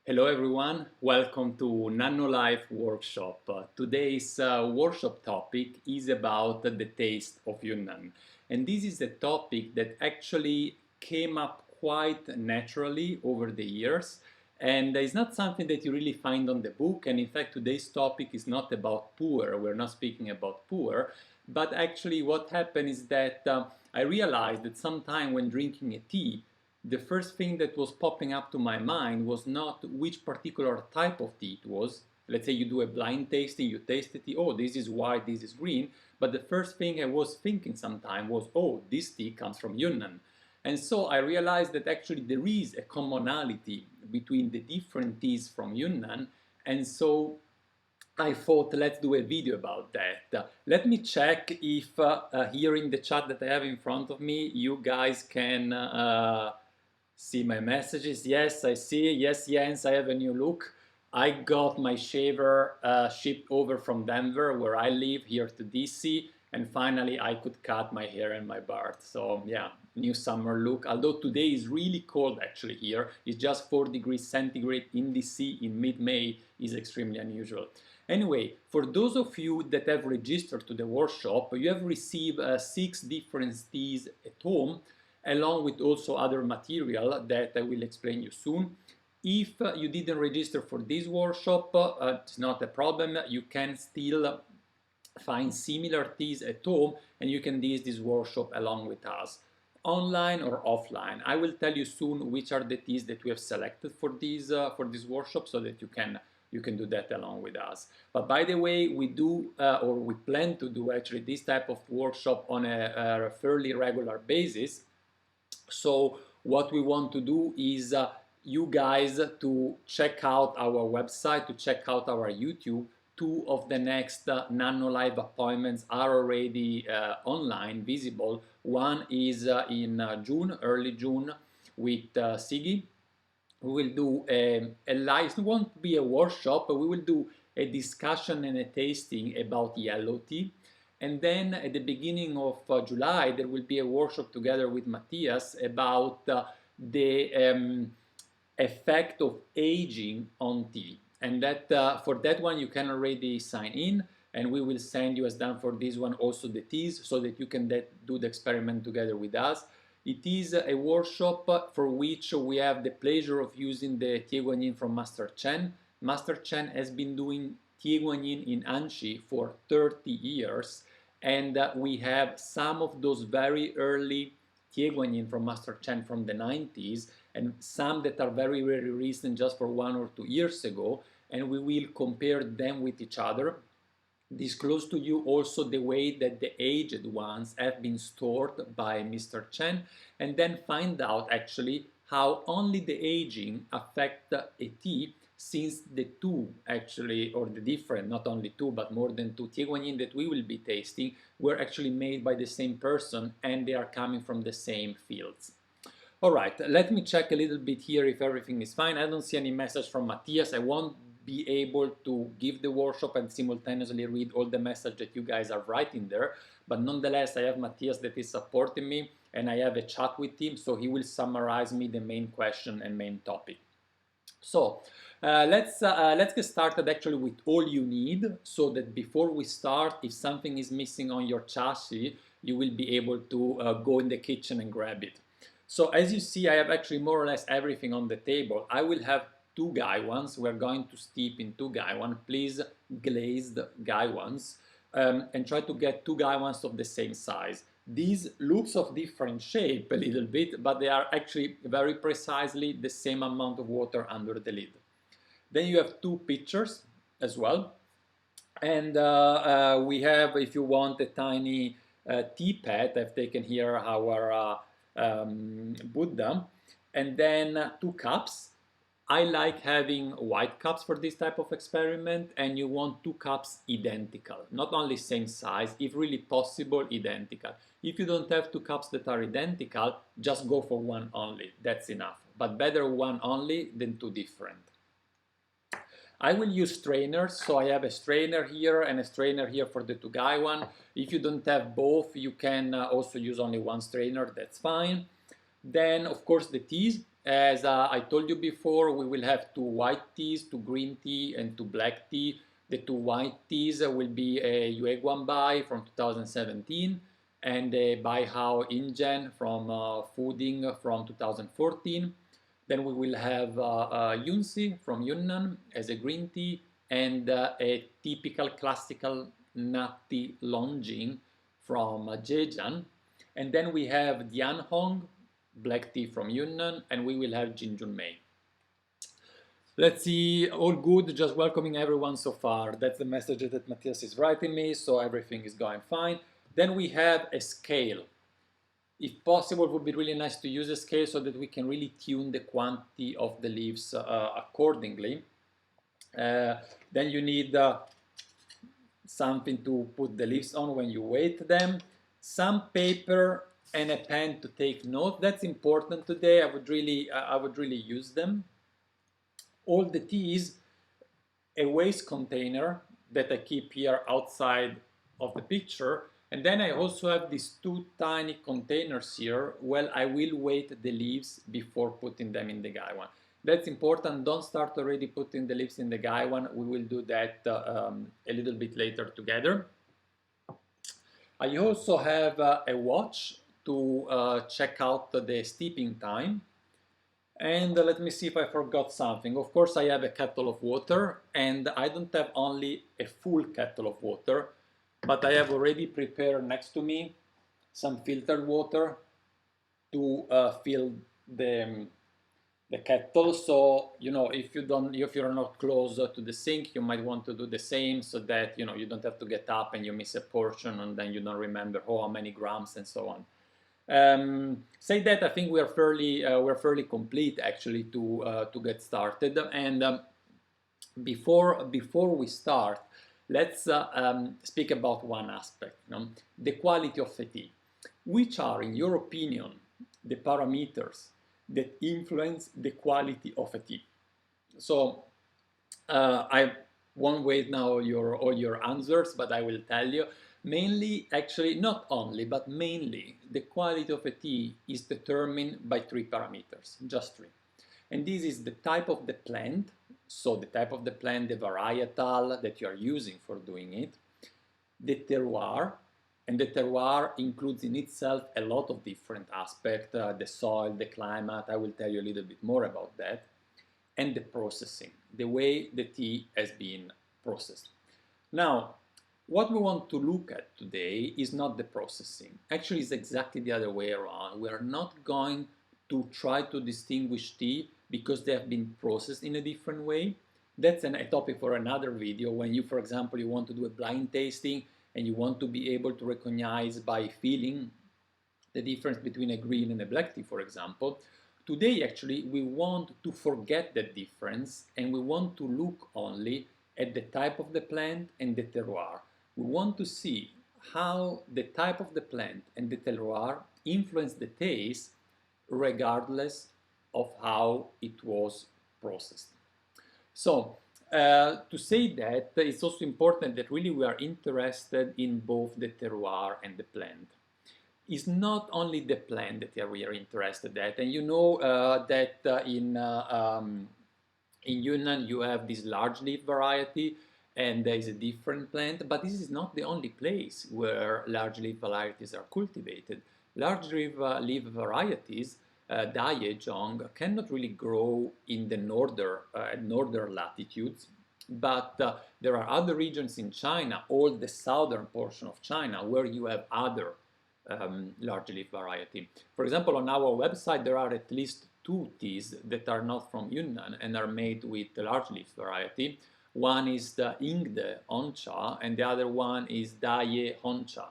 Hello everyone, welcome to NannuoLive Workshop. Today's workshop topic is about the taste of Yunnan. And this is a topic that actually came up quite naturally over the years. And it's not something that you really find on the book. And in fact, today's topic is not about pu'er. We're not speaking about pu'er. But actually what happened is that I realized that sometime when drinking a tea, the first thing that was popping up to my mind was not which particular type of tea it was. Let's say you do a blind tasting, you taste the tea, oh, this is white, this is green. But the first thing I was thinking sometime was, oh, this tea comes from Yunnan. And so I realized that actually there is a commonality between the different teas from Yunnan. And so I thought, let's do a video about that. Let me check if here in the chat that I have in front of me, you guys can see my messages. Yes, I see. Yes, Jens, I have a new look. I got my shaver shipped over from Denver, where I live, here to DC. And finally, I could cut my hair and my beard. So yeah, new summer look. Although today is really cold actually here. It's just 4 degrees centigrade in DC in mid-May is extremely unusual. Anyway, for those of you that have registered to the workshop, you have received 6 different teas at home, along with also other material that I will explain you soon. If you didn't register for this workshop, it's not a problem. You can still find similar teas at home and you can do this workshop along with us, online or offline. I will tell you soon which are the teas that we have selected for this workshop so that you can do that along with us. But by the way, we do or we plan to do actually this type of workshop on a fairly regular basis. So what we want to do is you guys to check out our website, to check out our YouTube. 2 of the next NannuoLive appointments are already online, visible. One is in June, early June, with Siggy. We will do a live, it won't be a workshop, but we will do a discussion and a tasting about yellow tea. And then at the beginning of July, there will be a workshop together with Matthias about the effect of aging on tea. And that for that one, you can already sign in, and we will send you, as done for this one, also the teas so that you can do the experiment together with us. It is a workshop for which we have the pleasure of using the Tie Guan Yin from Master Chen. Master Chen has been doing Tie Guan Yin in Anshi for 30 years, and we have some of those very early Tie Guan Yin from Master Chen from the 90s, and some that are very, very recent, just for 1 or 2 years ago, and we will compare them with each other. Disclose to you also the way that the aged ones have been stored by Mr. Chen, and then find out actually how only the aging affect a tea, since the 2 actually, or the different, not only 2 but more than 2 Tie Guan Yin that we will be tasting were actually made by the same person, and they are coming from the same fields. All right, let me check a little bit here if everything is fine. I don't see any message from Matthias. I won't be able to give the workshop and simultaneously read all the message that you guys are writing there. But nonetheless, I have Matthias that is supporting me, and I have a chat with him, so he will summarize me the main question and main topic. So let's get started actually with all you need, so that before we start, if something is missing on your chassis, you will be able to go in the kitchen and grab it. So as you see, I have actually more or less everything on the table. I will have 2 gaiwans. We're going to steep in 2 gaiwan. Please glazed gaiwans, and try to get 2 gaiwans of the same size. These looks of different shape a little bit, but they are actually very precisely the same amount of water under the lid. Then you have 2 pitchers as well. And we have, if you want, a tiny teapot. I've taken here our Buddha, and then 2 cups. I like having white cups for this type of experiment, and you want 2 cups identical, not only same size, if really possible identical. If you don't have 2 cups that are identical, just go for 1 only, that's enough. But better 1 only than 2 different. I will use strainers, so I have a strainer here and a strainer here for the 2 gaiwan. If you don't have both, you can also use only 1 strainer, that's fine. Then, of course, the teas. As I told you before, we will have 2 white teas, 2 green tea, and 2 black tea. The 2 white teas will be a YUE GUANG BAI from 2017 and a Bai Hao Injen from Fooding from 2014. Then we will have YUNSI from Yunnan as a green tea and a typical classical nutty Longjing from Zhejiang. And then we have DIAN HONG, black tea from Yunnan, and we will have Jinjunmei. Let's see, all good, just welcoming everyone so far. That's the message that Matthias is writing me, so everything is going fine. Then we have a scale. If possible, it would be really nice to use a scale so that we can really tune the quantity of the leaves accordingly. Then you need something to put the leaves on when you weight them, some paper and a pen to take note. That's important today. I would really use them. All the teas, a waste container that I keep here outside of the picture. And then I also have these 2 tiny containers here. Well, I will weight the leaves before putting them in the gaiwan. That's important. Don't start already putting the leaves in the gaiwan. We will do that a little bit later together. I also have a watch to check out the steeping time. And let me see if I forgot something. Of course, I have a kettle of water, and I don't have only a full kettle of water, but I have already prepared next to me some filtered water to fill the kettle. So, you know, if you're not close to the sink, you might want to do the same so that, you know, you don't have to get up and you miss a portion and then you don't remember, oh, how many grams and so on. Say that I think we're fairly complete actually to get started. And before we start, let's speak about one aspect, you know, the quality of the tea. Which are, in your opinion, the parameters that influence the quality of a tea? So I won't wait now all your answers, but I will tell you. Mainly, actually, not only, but mainly, the quality of a tea is determined by 3 parameters, just 3. And this is the type of the plant, so the type of the plant, the varietal that you are using for doing it, the terroir, and the terroir includes in itself a lot of different aspects, the soil, the climate, I will tell you a little bit more about that, and the processing, the way the tea has been processed. Now, what we want to look at today is not the processing. Actually, it's exactly the other way around. We are not going to try to distinguish tea because they have been processed in a different way. That's a topic for another video. When you, for example, you want to do a blind tasting and you want to be able to recognize by feeling the difference between a green and a black tea, for example. Today, actually, we want to forget that difference and we want to look only at the type of the plant and the terroir. We want to see how the type of the plant and the terroir influence the taste regardless of how it was processed. So to say that, it's also important that really we are interested in both the terroir and the plant. It's not only the plant that we are interested at, and you know that in Yunnan you have this large leaf variety, and there is a different plant, but this is not the only place where large leaf varieties are cultivated. Large leaf varieties, DIAN HONG, cannot really grow in the northern latitudes, but there are other regions in China, all the southern portion of China, where you have other large leaf variety. For example, on our website there are at least 2 teas that are not from Yunnan and are made with the large leaf variety. One is the Yingde Hongcha and the other one is DIAN Hongcha.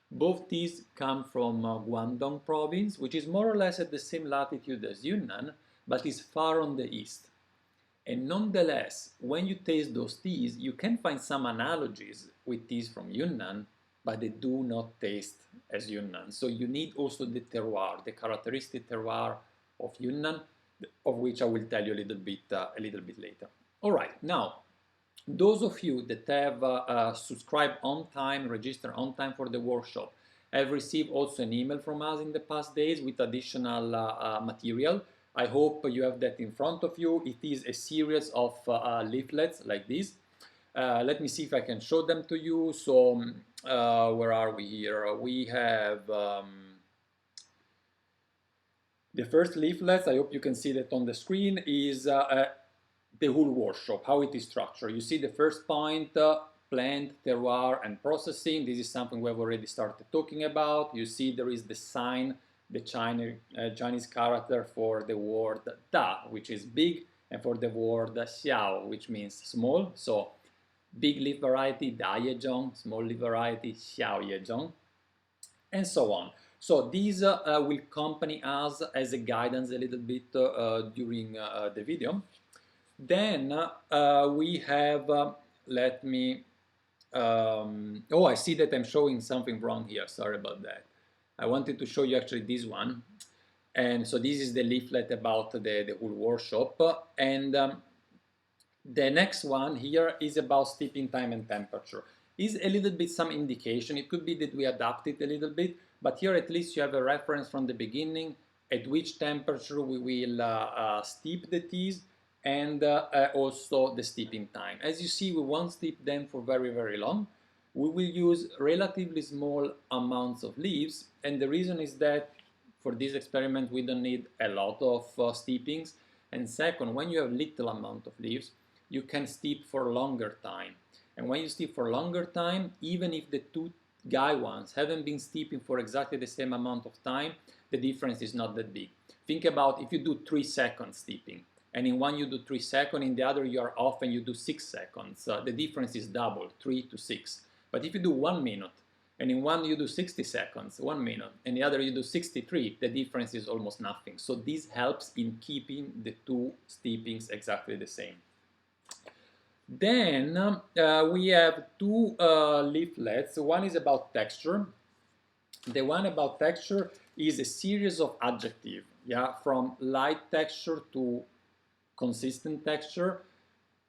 Both teas come from Guangdong province, which is more or less at the same latitude as Yunnan, but is far on the east. And nonetheless, when you taste those teas, you can find some analogies with teas from Yunnan, but they do not taste as Yunnan. So you need also the terroir, the characteristic terroir of Yunnan, of which I will tell you a little bit later. All right, now, those of you that have subscribed on time, registered on time for the workshop, have received also an email from us in the past days with additional material. I hope you have that in front of you. It is a series of leaflets like this. Let me see if I can show them to you. So where are we here? We have the first leaflets. I hope you can see that on the screen is the whole workshop, how it is structured. You see the first point, plant, terroir, and processing. This is something we have already started talking about. You see there is the sign, the Chinese character for the word da, which is big, and for the word xiao, which means small. So big leaf variety, da yezhong, small leaf variety, xiao yezhong, and so on. So these will accompany us as a guidance a little bit during the video. Then we have, let me, oh, I see that I'm showing something wrong here. Sorry about that. I wanted to show you actually this one. And so this is the leaflet about the whole workshop. And the next one here is about steeping time and temperature. Is a little bit some indication. It could be that we adapt it a little bit, but here at least you have a reference from the beginning at which temperature we will steep the teas, and also the steeping time. As you see, we won't steep them for very, very long. We will use relatively small amounts of leaves, and the reason is that for this experiment we don't need a lot of steepings, and second, when you have little amount of leaves, you can steep for a longer time. And when you steep for a longer time, even if the two guy ones haven't been steeping for exactly the same amount of time, the difference is not that big. Think about if you do 3 seconds steeping, and in one you do 3 seconds, in the other you are off and you do 6 seconds. The difference is double, 3 to 6. But if you do 1 minute, and in one you do 60 seconds, 1 minute, and the other you do 63, the difference is almost nothing. So this helps in keeping the two steepings exactly the same. Then we have two leaflets. One is about texture. The one about texture is a series of adjectives, yeah, from light texture to consistent texture,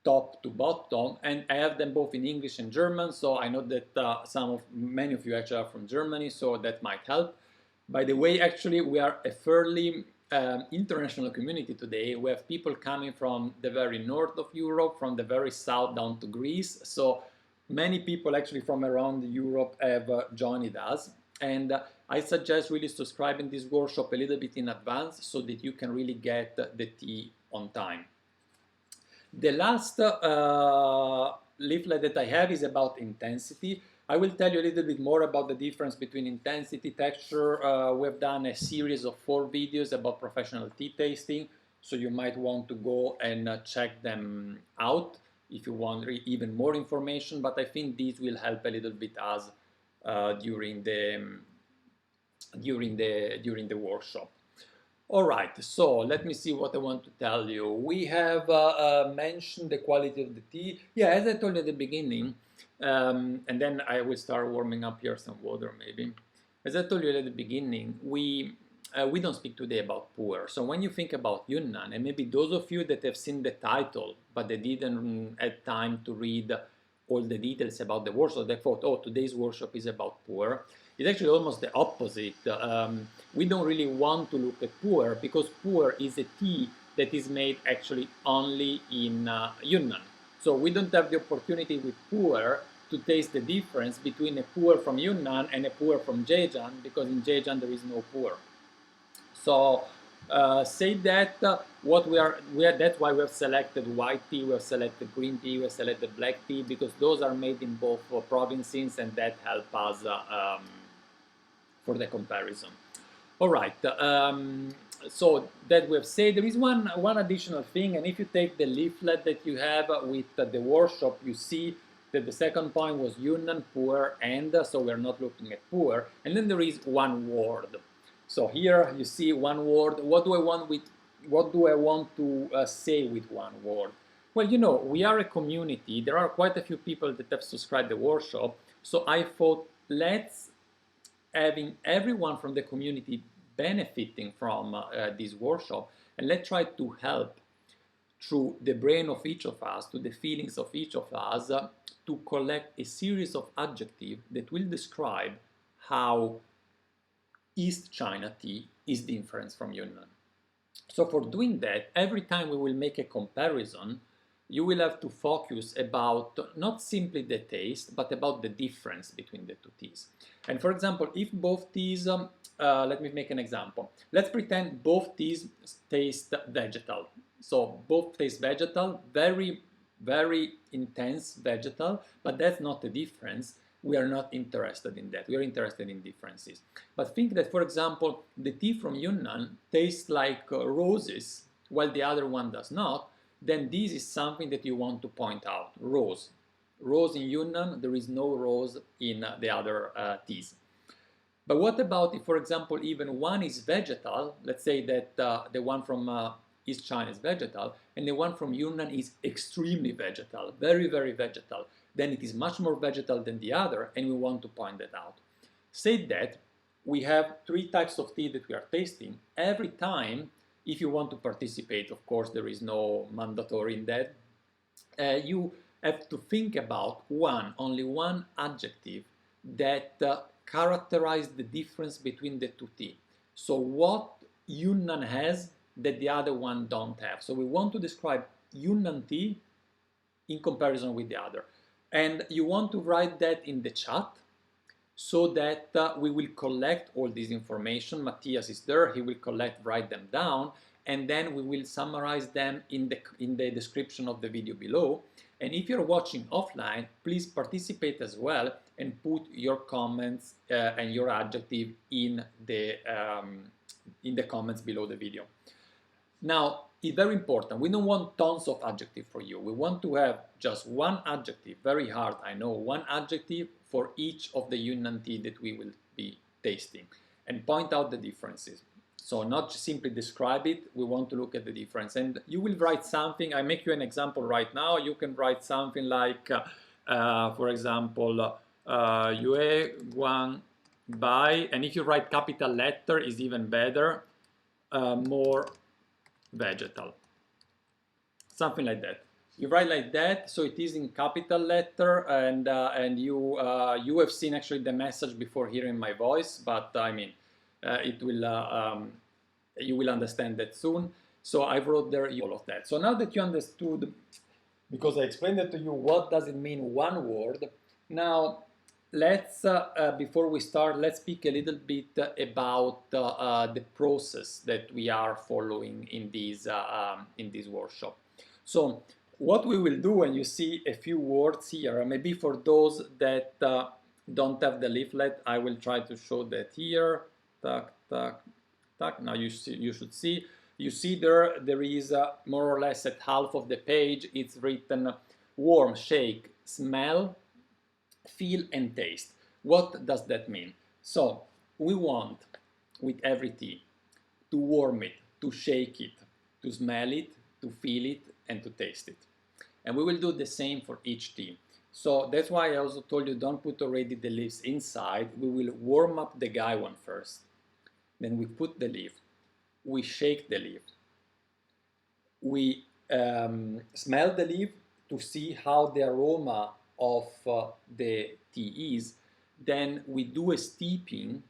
top to bottom, and I have them both in English and German, so I know that many of you actually are from Germany, so that might help. By the way, actually, we are a fairly international community today. We have people coming from the very north of Europe, from the very south down to Greece, so many people actually from around Europe have joined us, and I suggest really subscribing this workshop a little bit in advance so that you can really get the tea on time. The last leaflet that I have is about intensity. I will tell you a little bit more about the difference between intensity, texture. We've done a series of 4 videos about professional tea tasting, so you might want to go and check them out if you want even more information, but I think these will help a little bit us during the workshop. All right, so let me see what I want to tell you. We have mentioned the quality of the tea. Yeah, as I told you at the beginning, and then I will start warming up here some water maybe. As I told you at the beginning, we don't speak today about pu'er. So when you think about Yunnan, and maybe those of you that have seen the title, but they didn't have time to read all the details about the workshop, they thought, oh, today's workshop is about pu'er. It's actually almost the opposite. We don't really want to look at pu'er because pu'er is a tea that is made actually only in Yunnan. So we don't have the opportunity with pu'er to taste the difference between a pu'er from Yunnan and a pu'er from Zhejiang, because in Zhejiang there is no pu'er. So say that that's why we have selected white tea, we have selected green tea, we have selected black tea, because those are made in both provinces, and that helps us for the comparison. All right, so that we have said, there is one additional thing, and if you take the leaflet that you have with the workshop, you see that the second point was Yunnan, pu'er, and so we're not looking at pu'er, and then there is one word. So here you see one word. What do I want to say with one word? Well, you know, we are a community. There are quite a few people that have subscribed the workshop. So I thought, let's having everyone from the community benefiting from this workshop, and let's try to help through the brain of each of us, to the feelings of each of us, to collect a series of adjectives that will describe how East China tea is different from Yunnan. So for doing that, every time we will make a comparison, you will have to focus about not simply the taste, but about the difference between the two teas. And for example, if both teas, let me make an example. Let's pretend both teas taste vegetal. So both taste vegetal, very, very intense vegetal, but that's not the difference. We are not interested in that. We are interested in differences. But think that, for example, the tea from Yunnan tastes like roses, while the other one does not. Then this is something that you want to point out. Rose. Rose in Yunnan, there is no rose in the other teas. But what about if, for example, even one is vegetal? Let's say that the one from East China is vegetal, and the one from Yunnan is extremely vegetal, very, very vegetal. Then it is much more vegetal than the other, and we want to point that out. Say that we have 3 types of tea that we are tasting. Every time, if you want to participate, of course, there is no mandatory in that, you have to think about only one adjective that characterize the difference between the two tea. So what Yunnan has that the other one don't have. So we want to describe Yunnan tea in comparison with the other. And you want to write that in the chat so that we will collect all this information. Matthias is there, he will write them down, and then we will summarize them in the description of the video below. And if you're watching offline, please participate as well and put your comments and your adjective in the comments below the video. Now, it's very important. We don't want tons of adjectives for you. We want to have just one adjective, very hard, I know, one adjective for each of the Yunnan tea that we will be tasting, and point out the differences. So not simply describe it, we want to look at the difference. And you will write something, I make you an example right now. You can write something like, for example, YUE GUANG BAI, and if you write capital letter is even better, more vegetal. Something like that. You write like that, so it is in capital letter, and you have seen actually the message before hearing my voice, but I mean, it will you will understand that soon. So I wrote there all of that. So now that you understood, because I explained it to you, what does it mean one word? Now let's before we start, let's speak a little bit about the process that we are following in this workshop. So what we will do, and you see a few words here, maybe for those that don't have the leaflet, I will try to show that here. Tac, tac, tac. Now you should see. You see there is more or less at half of the page, it's written warm, shake, smell, feel and taste. What does that mean? So we want with every tea to warm it, to shake it, to smell it, to feel it, and to taste it. And we will do the same for each tea. So that's why I also told you don't put already the leaves inside. We will warm up the guy one first. Then we put the leaf. We shake the leaf. We smell the leaf to see how the aroma of the tea is. Then we do a steeping.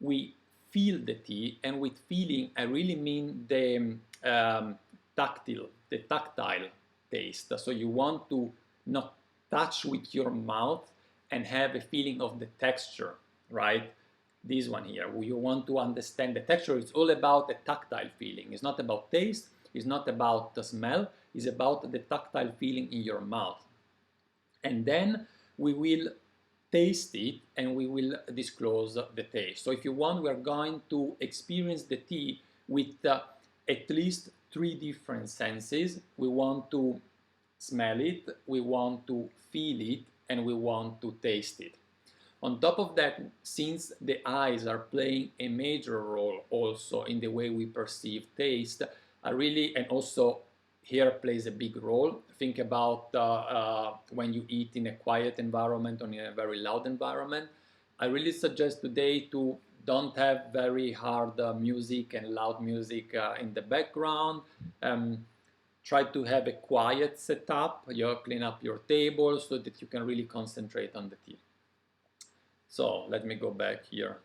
We feel the tea, and with feeling I really mean the tactile taste. So you want to not touch with your mouth and have a feeling of the texture, right? This one here, you want to understand the texture. It's all about a tactile feeling. It's not about taste, it's not about the smell, it's about the tactile feeling in your mouth. And then we will taste it and we will disclose the taste. So if you want, we are going to experience the tea with at least 3 different senses. We want to smell it, we want to feel it, and we want to taste it. On top of that, since the eyes are playing a major role also in the way we perceive taste, and also hair plays a big role. Think about when you eat in a quiet environment or in a very loud environment. I really suggest today to don't have very hard music and loud music in the background. Try to have a quiet setup. You clean up your table so that you can really concentrate on the tea. So let me go back here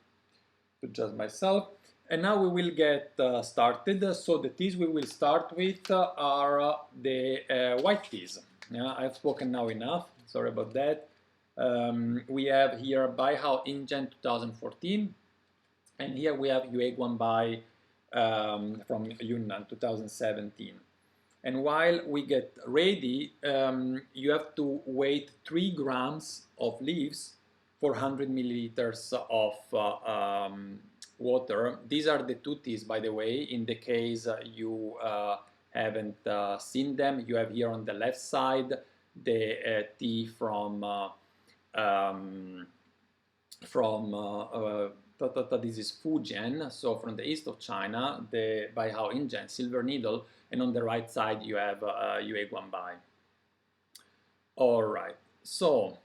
to just myself. And now we will get started. So the teas we will start with are the white teas. Yeah, I've spoken now enough. Sorry about that. We have here Bai Hao Ingen 2014, and here we have YUE GUANG BAI from Yunnan 2017. And while we get ready, you have to weigh 3 grams of leaves for 100 milliliters of water. These are the two teas, by the way, in the case you haven't seen them. You have here on the left side the tea from this is Fujian, so from the east of China, the Bai Hao Ingen, silver needle, and on the right side you have YUE GUANG BAI. All right, so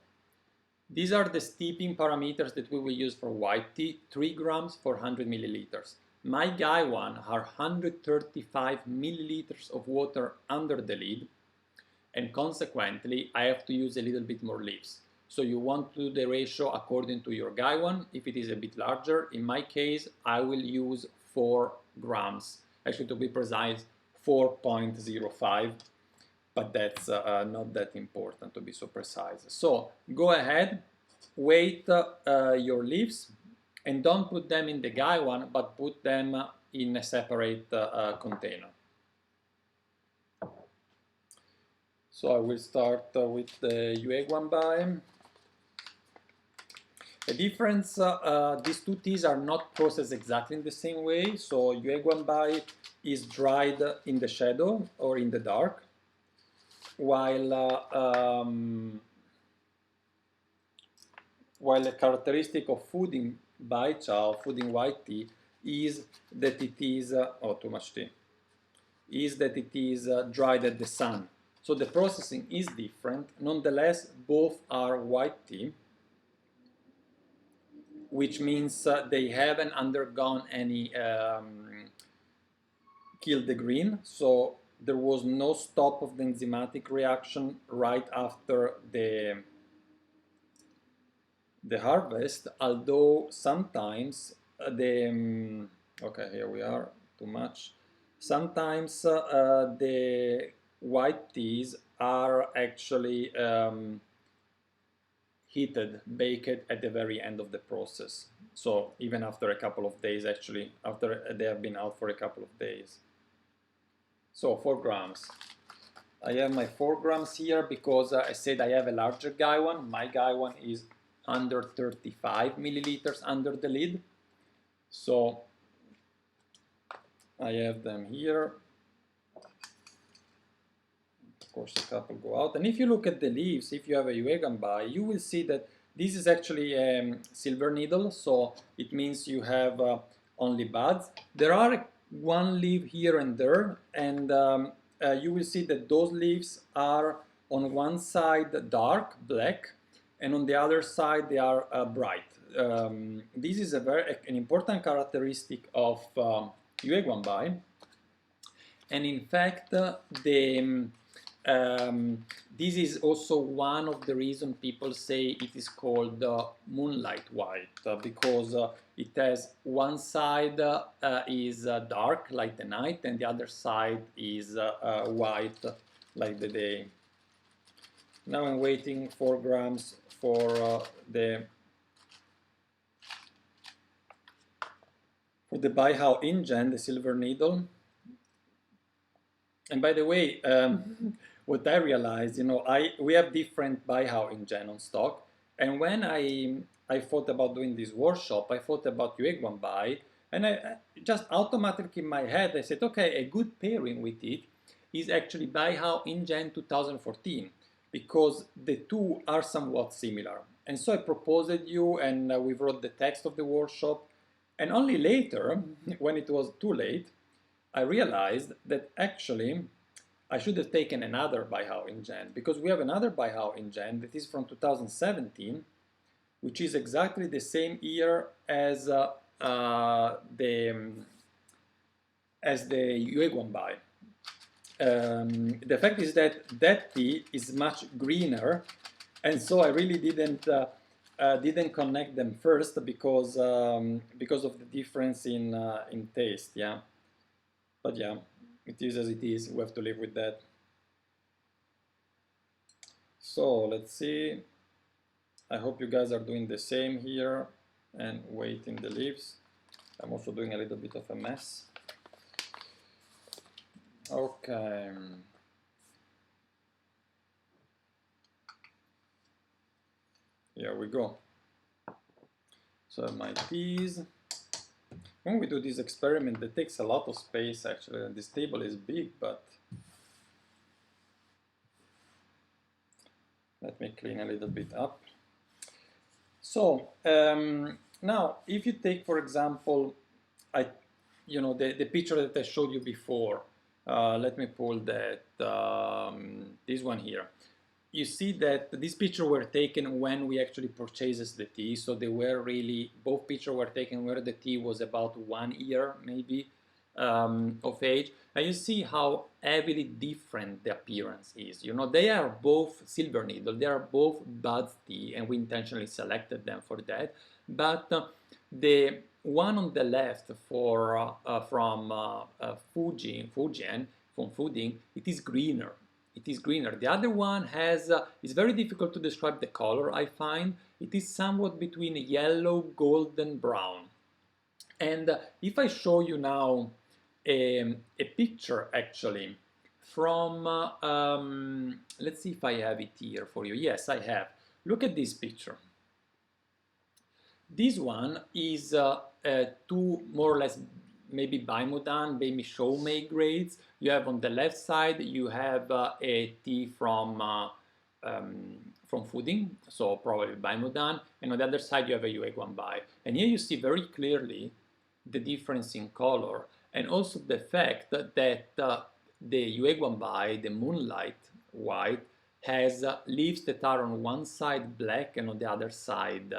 these are the steeping parameters that we will use for white tea, 3 grams for 100 milliliters. My Gaiwan are 135 milliliters of water under the lid, and consequently I have to use a little bit more leaves. So you want to do the ratio according to your Gaiwan. If it is a bit larger, in my case, I will use 4 grams. Actually, to be precise, 4.05, but that's not that important to be so precise. So go ahead, weight your leaves, and don't put them in the Gaiwan, but put them in a separate container. So I will start with the YUE GUANG BAI. The difference, these two teas are not processed exactly in the same way. So YUE GUANG BAI is dried in the shadow or in the dark, while a characteristic of Fuding Bai Chao, Fuding white tea, is that it is too much tea, is that it is dried at the sun. So the processing is different. Nonetheless, both are white tea, which means they haven't undergone any kill the green. So there was no stop of the enzymatic reaction right after the harvest, although sometimes okay, here we are, too much. Sometimes the white teas are actually heated, baked at the very end of the process. So even after a couple of days, actually, after they have been out for a couple of days. So 4 grams. I have my 4 grams here because I said I have a larger Gaiwan. My Gaiwan is under 35 milliliters under the lid. So I have them here. Of course, a couple go out. And if you look at the leaves, if you have a YUE GUANG BAI, you will see that this is actually a silver needle. So it means you have only buds. There are one leaf here and there, and you will see that those leaves are on one side dark, black, and on the other side they are bright. This is an important characteristic of YUE GUANG BAI. And in fact, this is also one of the reasons people say it is called moonlight white, because it has one side is dark like the night, and the other side is white like the day. Now I'm waiting 4 grams for the Bai Hao Ingen, the silver needle. And by the way, what I realized, we have different Bai Hao Ingen on stock, and when I thought about doing this workshop, I thought about YUE GUANG BAI, and I just automatically in my head I said, okay, a good pairing with it is actually Bai Hao Ingen 2014, because the two are somewhat similar. And so I proposed you, and we wrote the text of the workshop, and only later, when it was too late, I realized that actually I should have taken another Bai Hao Ingen, because we have another Bai Hao Ingen that is from 2017, which is exactly the same year as the YUE GUANG BAI. The fact is that tea is much greener, and so I really didn't didn't connect them first because of the difference in taste. Yeah, but yeah, it is as it is. We have to live with that. So let's see. I hope you guys are doing the same here and waiting the leaves. I'm also doing a little bit of a mess. Okay. Here we go. So my teas. When we do this experiment, it takes a lot of space actually. This table is big, but let me clean a little bit up. So now, if you take, for example, the picture that I showed you before. Let me pull that this one here. You see that this picture were taken when we actually purchased the tea, so they were really, both pictures were taken where the tea was about 1 year maybe of age, and you see how heavily different the appearance is. You know, they are both silver needle, they are both buds tea, and we intentionally selected them for that, but the one on the left from Fujian, from Fooding, it is greener. It is greener. The other one has, it's very difficult to describe the color, I find. It is somewhat between yellow, golden, brown. And if I show you now a picture actually from, let's see if I have it here for you. Yes, I have. Look at this picture. This one is two more or less maybe Baimudan, maybe Shoumei grades. You have on the left side, you have a tea from Fooding, so probably Baimudan, and on the other side you have a YUE GUANG BAI. And here you see very clearly the difference in color, and also the fact that the YUE GUANG BAI, the moonlight white, has leaves that are on one side black and on the other side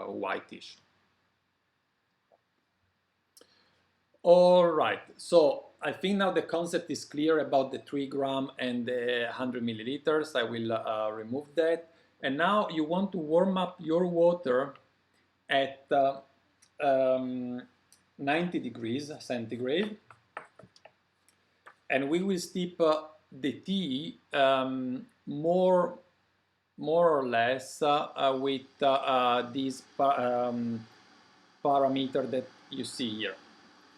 whitish. All right, so I think now the concept is clear about the 3 gram and the 100 milliliters. I will remove that. And now you want to warm up your water at 90 degrees centigrade. And we will steep the tea more or less with this parameter that you see here.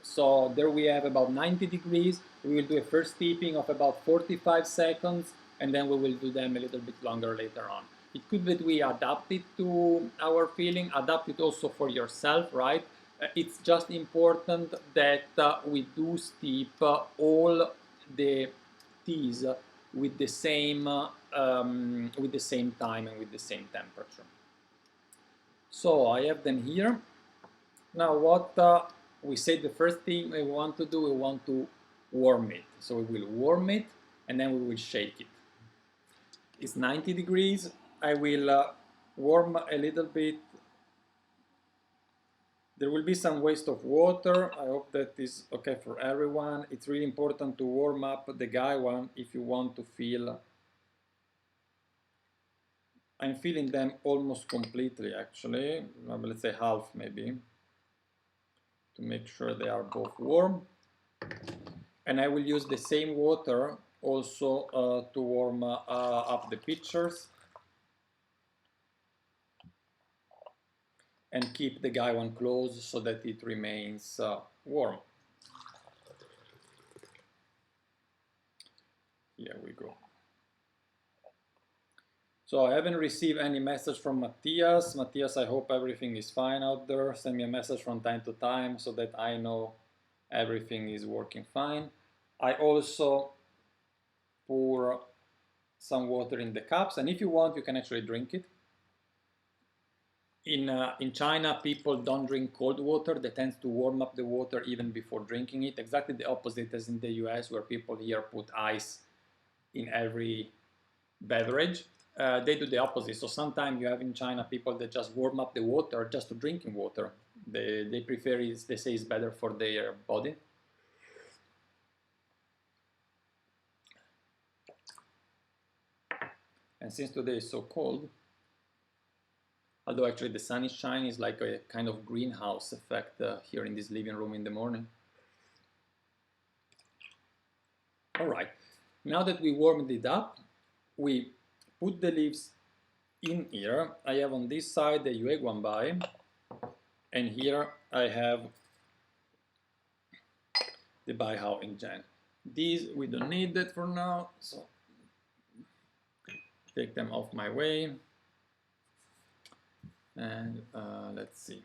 So there we have about 90 degrees. We will do a first steeping of about 45 seconds, and then we will do them a little bit longer later on. It could be that we adapt it to our feeling, adapt it also for yourself, right? It's just important that we do steep all the teas with the same time and with the same temperature. So I have them here. Now what we said, the first thing we want to do, we want to warm it. So we will warm it and then we will shake it. It's 90 degrees. I will warm a little bit. There will be some waste of water. I hope that is okay for everyone. It's really important to warm up the gaiwan if you want to feel. I'm feeling them almost completely actually. Let's say half maybe, to make sure they are both warm. And I will use the same water also to warm up the pitchers and keep the gaiwan closed so that it remains warm. Here we go. So I haven't received any message from Matthias. Matthias, I hope everything is fine out there. Send me a message from time to time so that I know everything is working fine. I also pour some water in the cups, and if you want, you can actually drink it. In China, people don't drink cold water. They tend to warm up the water even before drinking it. Exactly the opposite as in the US, where people here put ice in every beverage. They do the opposite. So sometimes you have in China people that just warm up the water just to drinking water. They prefer it, they say it's better for their body. And since today is so cold, Although actually the sun is shining, it's like a kind of greenhouse effect here in this living room in the morning. All right, now that we warmed it up, we put the leaves in here. I have on this side the YUE GUANG BAI, and here I have the Bai Hao in Jan. These we don't need that for now, so take them off my way. And let's see.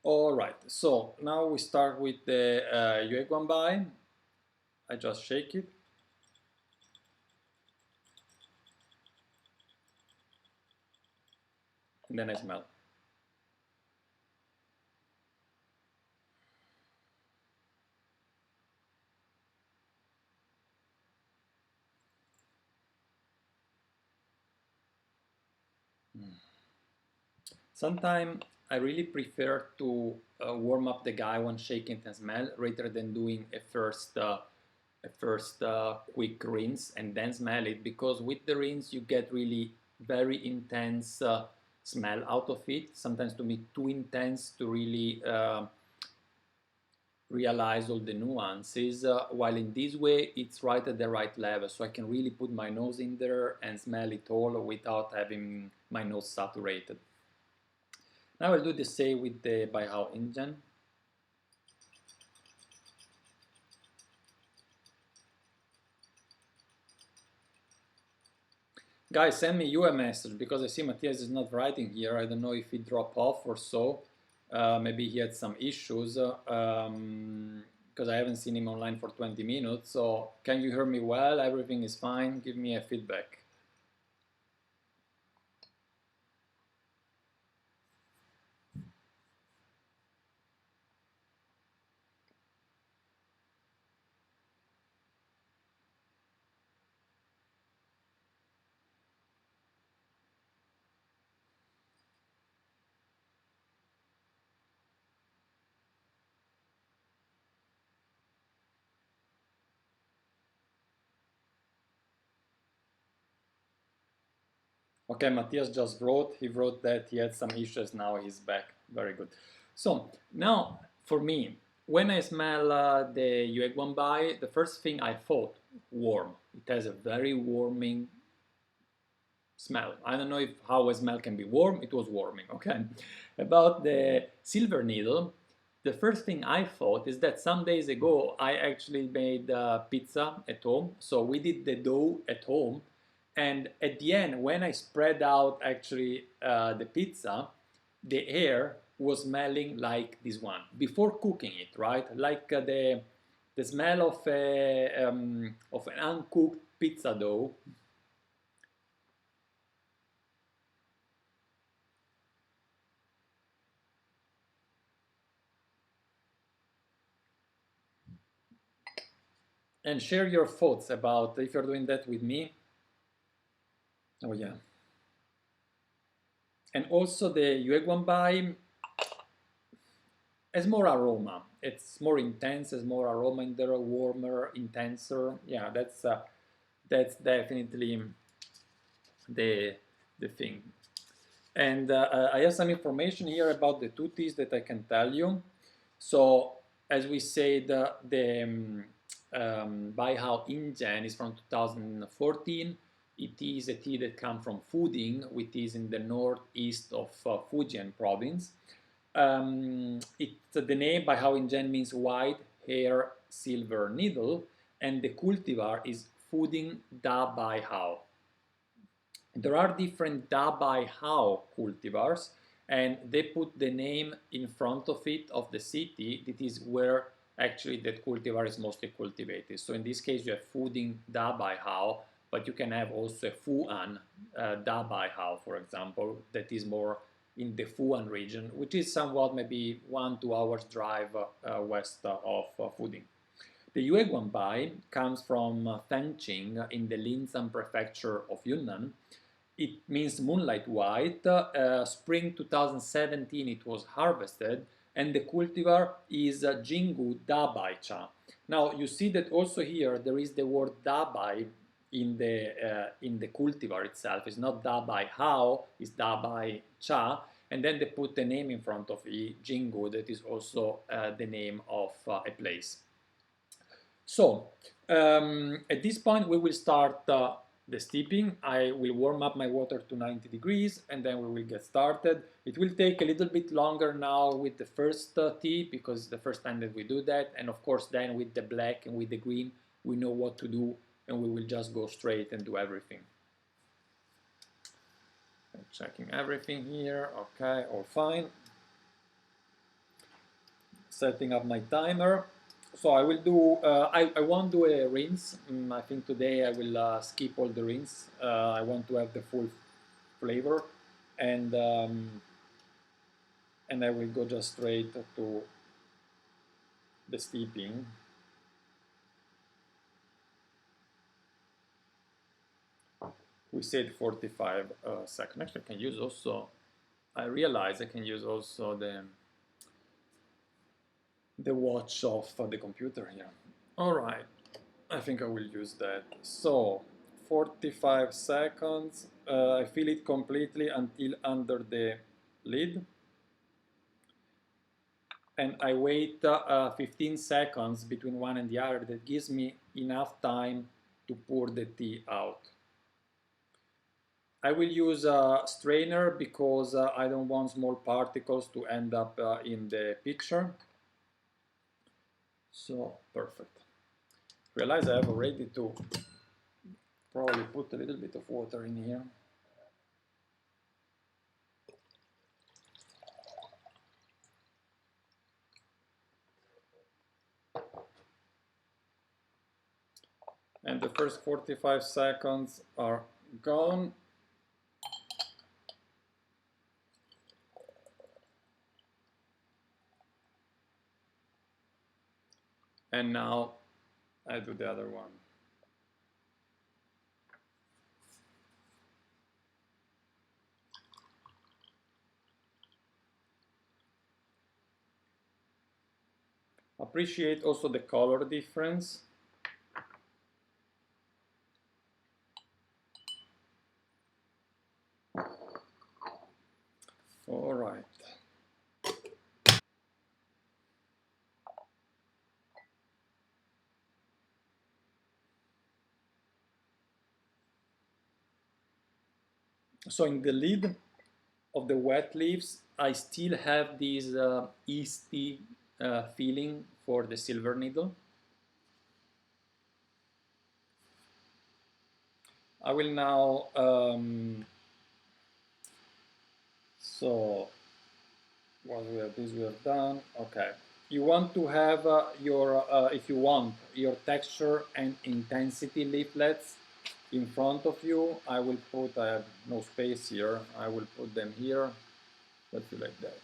All right, so now we start with the YUE GUANG BAI. I just shake it. And then I smell. Sometimes I really prefer to warm up the guy when shaking it and smell rather than doing a first quick rinse and then smell it, because with the rinse you get really very intense smell out of it. Sometimes to me too intense to really realize all the nuances, while in this way it's right at the right level, so I can really put my nose in there and smell it all without having my nose saturated. Now I'll do the same with the Bai Hao Indian. Guys, send me you a message, because I see Matthias is not writing here. I don't know if he dropped off or so. Maybe he had some issues, because I haven't seen him online for 20 minutes. So can you hear me well? Everything is fine? Give me a feedback. Okay, Matthias just wrote. He wrote that he had some issues. Now he's back. Very good. So now, for me, when I smell the YUE GUANG BAI, the first thing I thought, warm. It has a very warming smell. I don't know if how a smell can be warm. It was warming. Okay. About the silver needle, the first thing I thought is that some days ago I actually made pizza at home. So we did the dough at home. And at the end, when I spread out actually the pizza, the air was smelling like this one before cooking it, right? Like the smell of an uncooked pizza dough. And share your thoughts about if you're doing that with me. Oh yeah. And also the YUE GUANG BAI has more aroma. It's more intense, has more aroma in there, warmer, intenser. Yeah, that's definitely the thing. And I have some information here about the two teas that I can tell you. So as we said, the Bai Hao Indian is from 2014. It is a tea that comes from Fuding, which is in the northeast of Fujian province. The name Bai Hao Indian means white hair silver needle, and the cultivar is Fuding Da Bai Hao. There are different Da Bai Hao cultivars, and they put the name in front of it of the city that is where actually that cultivar is mostly cultivated. So in this case you have Fuding Da Bai Hao, but you can have also a Fu'an Da Bai Hao, for example, that is more in the Fu'an region, which is somewhat maybe 1-2 hours drive west of Fuding. The YUE GUANG BAI comes from Fengqing in the Linzan prefecture of Yunnan. It means moonlight white. Spring 2017 it was harvested, and the cultivar is Jinggu Da Bai Cha. Now you see that also here there is the word Da Bai in the cultivar itself. It's not Da Bai Hao, it's Da Bai Cha, And then they put a name in front of Jingu that is also the name of a place. So at this point we will start the steeping. I will warm up my water to 90 degrees and then we will get started. It will take a little bit longer now with the first tea because it's the first time that we do that, and of course then with the black and with the green we know what to do and we will just go straight and do everything. I'm checking everything here. Okay, all fine. Setting up my timer. So I will do, I won't do a rinse. I think today I will skip all the rinse. I want to have the full flavor, and I will go just straight to the steeping. We said 45 seconds. Actually, I can use also, I realize I can use also the watch of the computer here. All right, I think I will use that. So 45 seconds. I fill it completely until under the lid. And I wait 15 seconds between one and the other. That gives me enough time to pour the tea out. I will use a strainer because I don't want small particles to end up in the pitcher. So, perfect. Realize I have already to probably put a little bit of water in here. And the first 45 seconds are gone. And now I do the other one. Appreciate also the color difference. All right. So in the lid of the wet leaves, I still have this yeasty feeling for the silver needle. I will now, so what we have, this we have done, okay. You want to have your, if you want, your texture and intensity leaflets in front of you. I will put, I have no space here, I will put them here, let's do like that.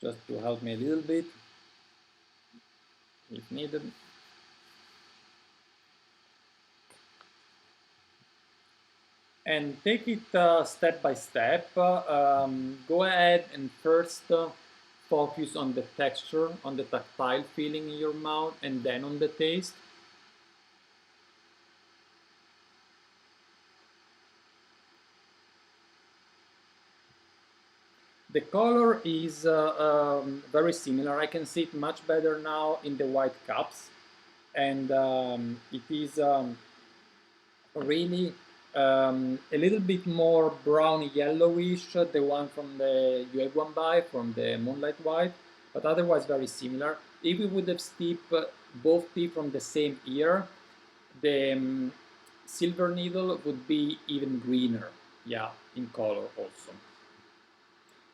Just to help me a little bit, if needed. And take it step by step. Go ahead and first focus on the texture, on the tactile feeling in your mouth, and then on the taste. The color is very similar. I can see it much better now in the white cups, and it is really a little bit more brown yellowish, the one from the YUE GUANG BAI, from the Moonlight White, but otherwise very similar. If we would have steeped both tea from the same year, the silver needle would be even greener, yeah, in color also.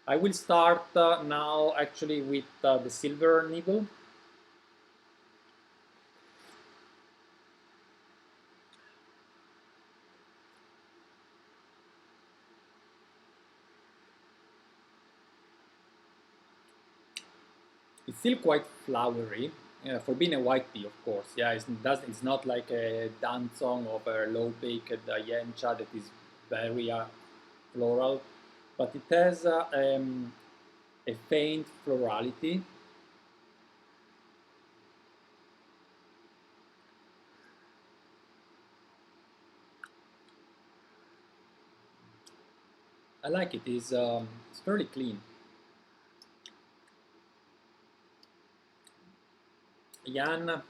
I will start now actually with the silver needle. It's still quite flowery for being a white tea, of course. Yeah, it's not like a dancong of a low baked yencha that is very floral, but it has a faint florality. I like it. It's fairly clean. Yan,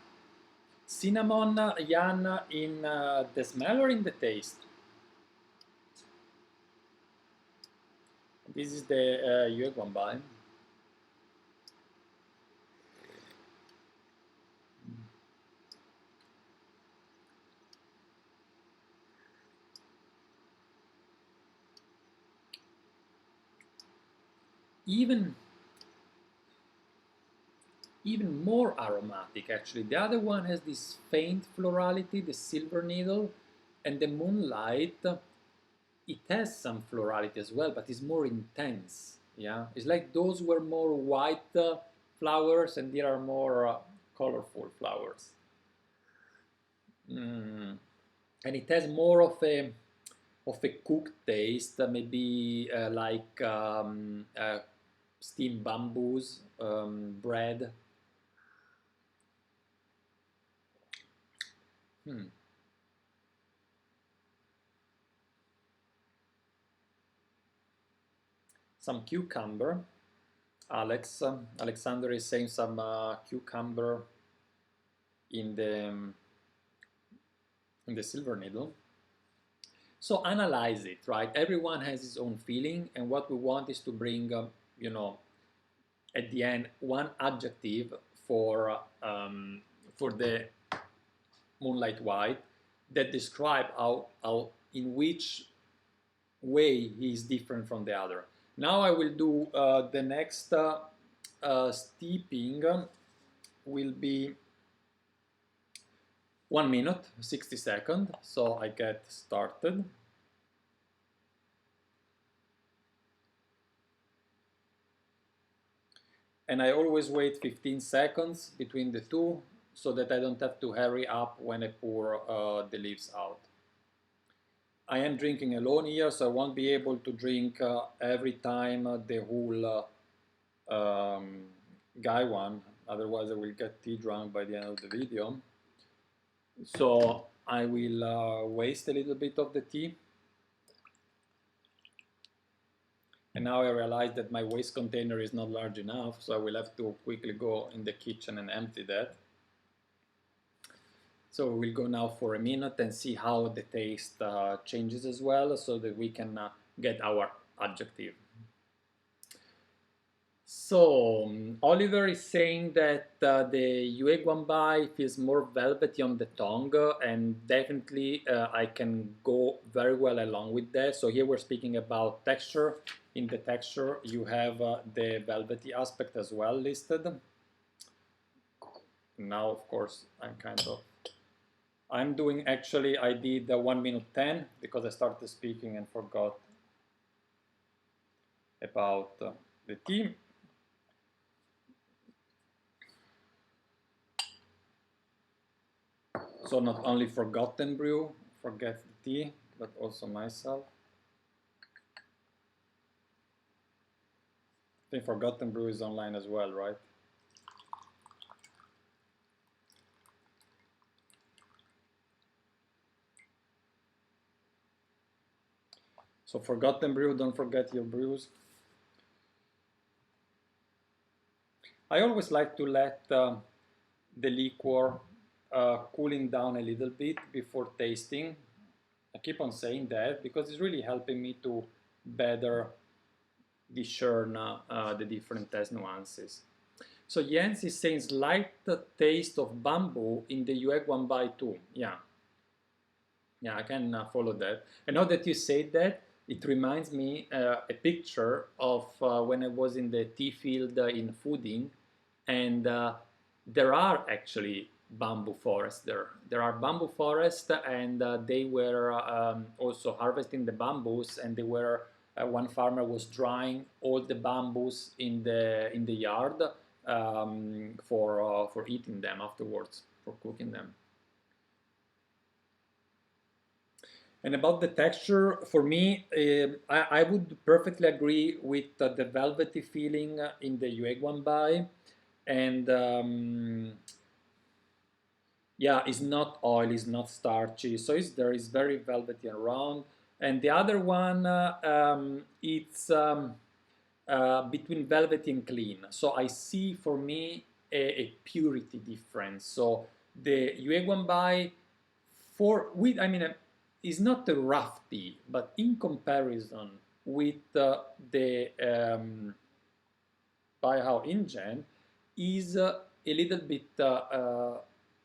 cinnamon, Yan, in the smell or in the taste? This is the YUE GUANG BAI. Even more aromatic actually. The other one has this faint florality, the silver needle, and the moonlight. It has some florality as well, but it's more intense. Yeah, it's like those were more white flowers, and there are more colorful flowers. And it has more of a cooked taste, maybe like steamed bamboos, bread. Hmm. Some cucumber. Alexander is saying some cucumber in the silver needle. So analyze it, right? Everyone has his own feeling, and what we want is to bring, you know, at the end, one adjective for the moonlight white that describe how in which way he is different from the other. Now I will do the next steeping will be 1 minute, 60 seconds. So I get started. And I always wait 15 seconds between the two so that I don't have to hurry up when I pour the leaves out. I am drinking alone here, so I won't be able to drink every time the whole guy one. Otherwise I will get tea drunk by the end of the video. So I will waste a little bit of the tea. And now I realize that my waste container is not large enough, so I will have to quickly go in the kitchen and empty that. So we'll go now for a minute and see how the taste changes as well, so that we can get our adjective. So Oliver is saying that the YUE GUANG BAI feels more velvety on the tongue, and definitely I can go very well along with that. So here we're speaking about texture. In the texture you have the velvety aspect as well listed. Now of course I'm doing actually I did 1 minute 10 because I started speaking and forgot about the tea. So not only forgotten brew, forget the tea, but also myself. I think forgotten brew is online as well, right? So forgotten brew, don't forget your brews. I always like to let the liquor cooling down a little bit before tasting. I keep on saying that because it's really helping me to better discern the different taste nuances. So Jens is saying slight taste of bamboo in the YUE GUANG BAI too. Yeah, I can follow that. And now that you said that, it reminds me a picture of when I was in the tea field in Fuding, and there are actually bamboo forests there. There are bamboo forests, and they were also harvesting the bamboos, and they were one farmer was drying all the bamboos in the yard for eating them afterwards, for cooking them. And about the texture, for me, I would perfectly agree with the velvety feeling in the YUE GUANG BAI. And yeah, it's not oily, it's not starchy, so there is very velvety and round. And the other one, it's between velvety and clean. So I see for me a purity difference. So the YUE GUANG BAI I mean, is not a rough tea, but in comparison with the Bai Hao Ingen is a little bit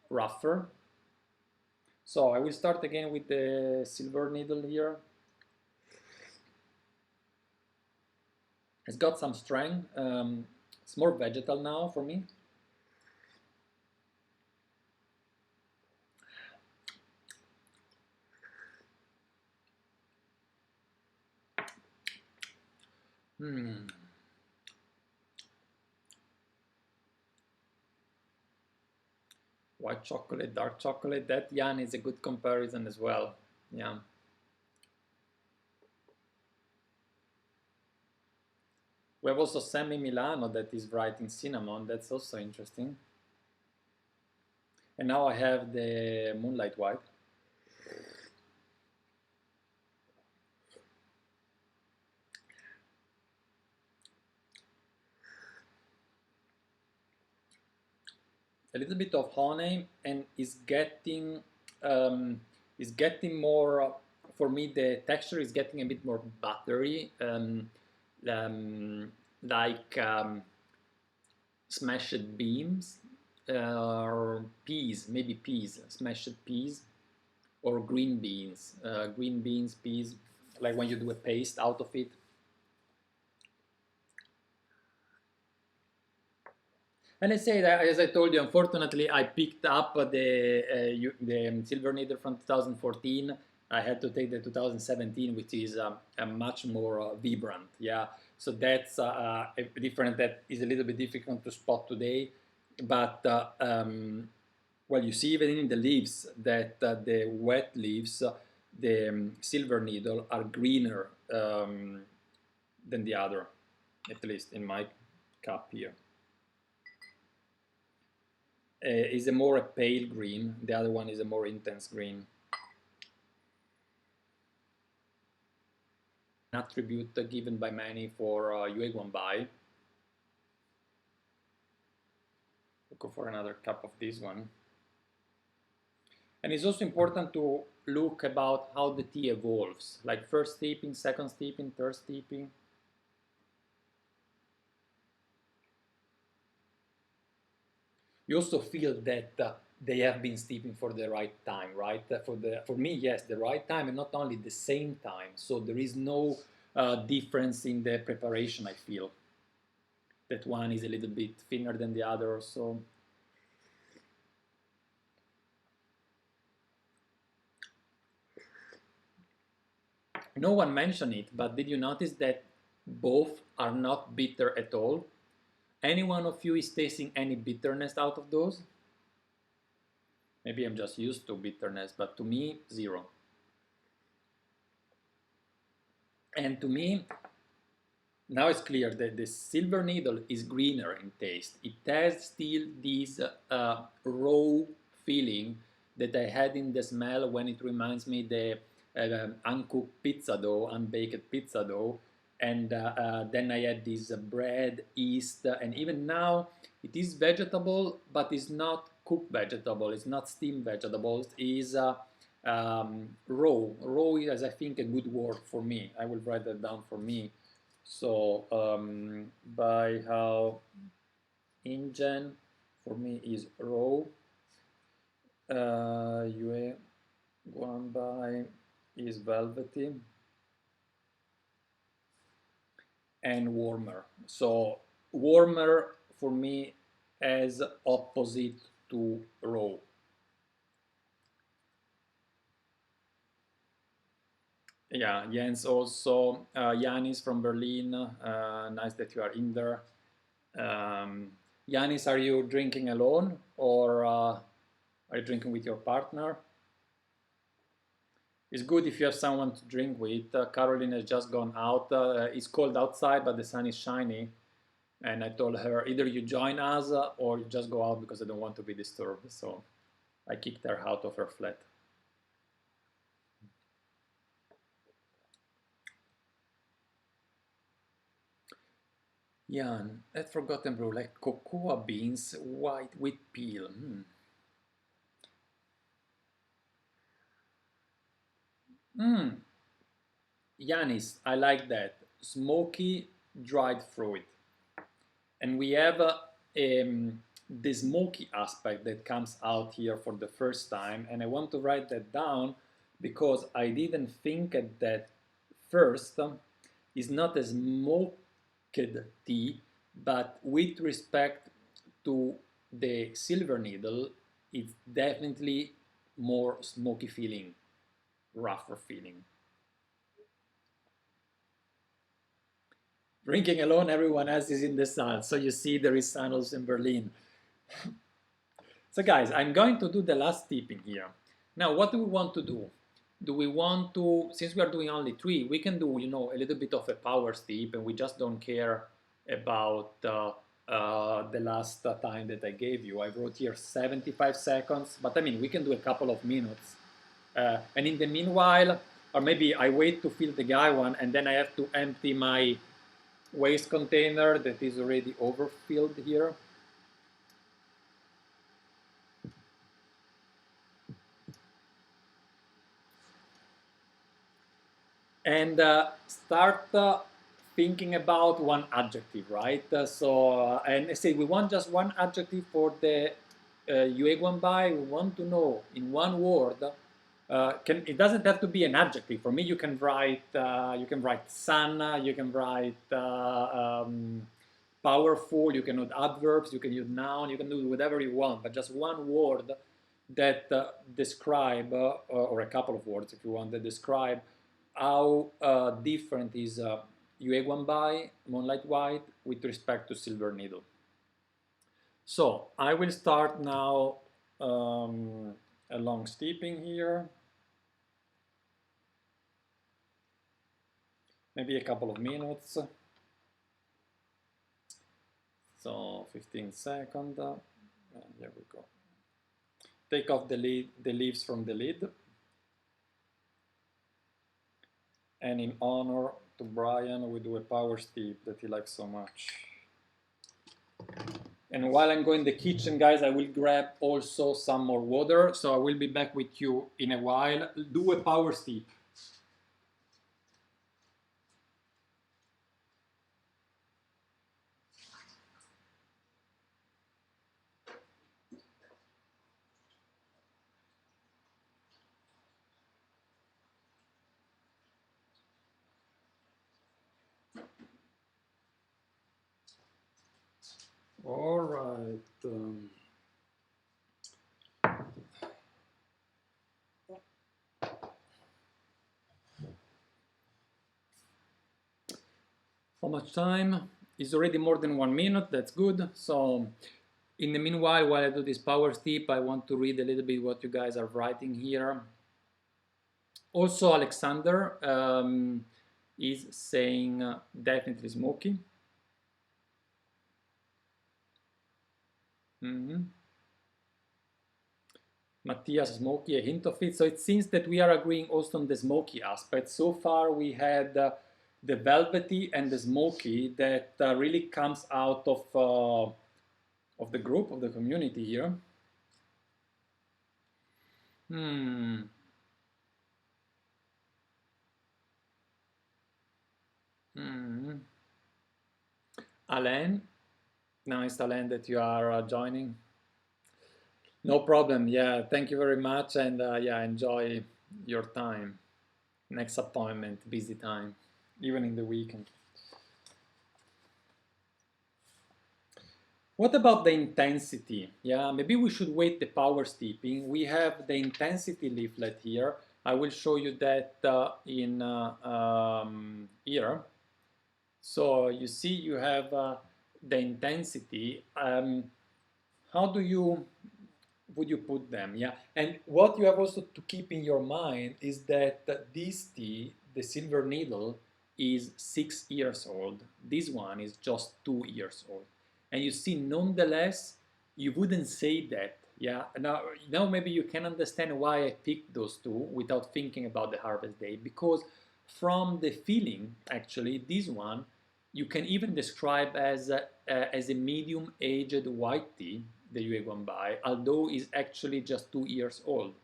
rougher. So I will start again with the silver needle here. It's got some strength. It's more vegetal now for me. White chocolate, dark chocolate, that Yan is a good comparison as well. Yeah. We have also Semi Milano that is writing cinnamon. That's also interesting. And now I have the Moonlight White. A little bit of honey, and is getting more. For me, the texture is getting a bit more buttery, like smashed beans or peas, maybe peas, smashed peas, or green beans, peas, like when you do a paste out of it. And I say that, as I told you, unfortunately, I picked up the silver needle from 2014. I had to take the 2017, which is a much more vibrant. Yeah, so that's a different. That is a little bit difficult to spot today, but well, you see even in the leaves that the wet leaves, the silver needle, are greener than the other, at least in my cup here. Is a more pale green. The other one is a more intense green. An attribute given by many for YUE GUANG BAI. We'll go for another cup of this one. And it's also important to look about how the tea evolves, like first steeping, second steeping, third steeping. You also feel that they have been steeping for the right time, right? For me, yes, the right time, and not only the same time. So there is no difference in the preparation. I feel that one is a little bit thinner than the other, or so. No one mentioned it, but did you notice that both are not bitter at all? Any one of you is tasting any bitterness out of those? Maybe I'm just used to bitterness, but to me, zero. And to me, now it's clear that the silver needle is greener in taste. It has still this raw feeling that I had in the smell when it reminds me the uncooked pizza dough, unbaked pizza dough. And then I had this bread, yeast, and even now it is vegetable, but it's not cooked vegetable, it's not steamed vegetables, it's raw. Raw is, I think, a good word for me. I will write that down for me. So, Bai Hao Ingen for me is raw. YUE GUANG BAI is velvety and warmer. So warmer for me as opposite to raw. Yeah, Jens also. Yanis from Berlin. Nice that you are in there. Yanis, are you drinking alone, or are you drinking with your partner? It's good if you have someone to drink with. Caroline has just gone out. It's cold outside, but the sun is shining. And I told her, either you join us or you just go out because I don't want to be disturbed. So I kicked her out of her flat. Yeah, that forgotten brew, like cocoa beans, white with peel. Yanis, I like that. Smoky dried fruit. And we have the smoky aspect that comes out here for the first time. And I want to write that down because I didn't think at that first. Is not a smoked tea, but with respect to the silver needle, it's definitely more smoky feeling, rougher feeling. Drinking alone, everyone else is in the sun. So you see there is sun also in Berlin. So guys, I'm going to do the last tipping here. Now, what do we want to do? Do we want to, since we are doing only three, we can do, a little bit of a power tip and we just don't care about the last time that I gave you. I wrote here 75 seconds, but I mean, we can do a couple of minutes. And in the meanwhile, or maybe I wait to fill the guy one and then I have to empty my waste container that is already overfilled here. And start thinking about one adjective, right? And I say we want just one adjective for the YUE GUANG BAI. We want to know in one word. It doesn't have to be an adjective. For me, you can write sun. You can write powerful. You can use adverbs. You can use noun. You can do whatever you want. But just one word that describe, or a couple of words if you want, that describe how different is YUE GUANG BAI, Moonlight White, with respect to Silver Needle. So I will start now a long steeping here. Maybe a couple of minutes. So 15 seconds. Here we go. Take off the leaves from the lid. And in honor to Brian, we do a power steep that he likes so much. And while I'm going to the kitchen, guys, I will grab also some more water. So I will be back with you in a while. Do a power steep. All right. How much time? It's already more than 1 minute. That's good. So in the meanwhile, while I do this power steep, I want to read a little bit what you guys are writing here. Also, Alexander is saying definitely smoky. Matthias, smoky, a hint of it. So it seems that we are agreeing also on the smoky aspect. So far we had the velvety and the smoky that really comes out of the group, of the community here. Alain, nice Alain that you are joining. No problem. Yeah, thank you very much, and yeah, enjoy your time. Next appointment, busy time, even in the weekend. What about the intensity? Yeah, maybe we should wait the power steeping. We have the intensity leaflet here. I will show you that in here. So you see you have the intensity. How would you put them? Yeah, and what you have also to keep in your mind is that this tea, the silver needle, is 6 years old. This one is just 2 years old. And you see, nonetheless, you wouldn't say that. Yeah, now maybe you can understand why I picked those two without thinking about the harvest day, because from the feeling, actually, this one You can even describe as a medium-aged white tea, the YUE GUANG BAI, although it's actually just 2 years old.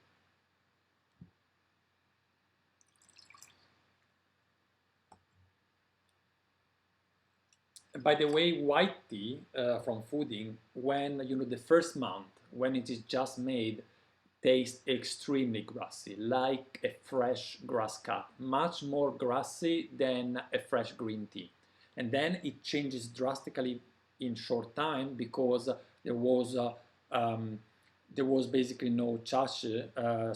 By the way, white tea from fooding, when the first month, when it is just made, tastes extremely grassy, like a fresh grass cut, much more grassy than a fresh green tea. And then it changes drastically in short time because there was uh, um, there was basically no chash,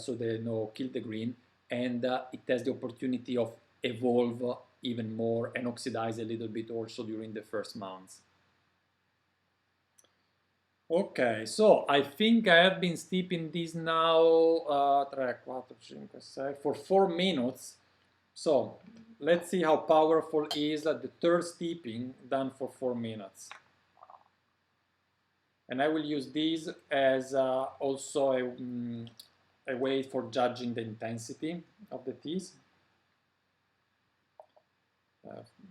so there no kill the green, and it has the opportunity of evolve even more and oxidize a little bit also during the first months. Okay, so I think I have been steeping this now 3, 4, 5, 6, for 4 minutes. So let's see how powerful is the third steeping done for 4 minutes. And I will use this as also a way for judging the intensity of the teas.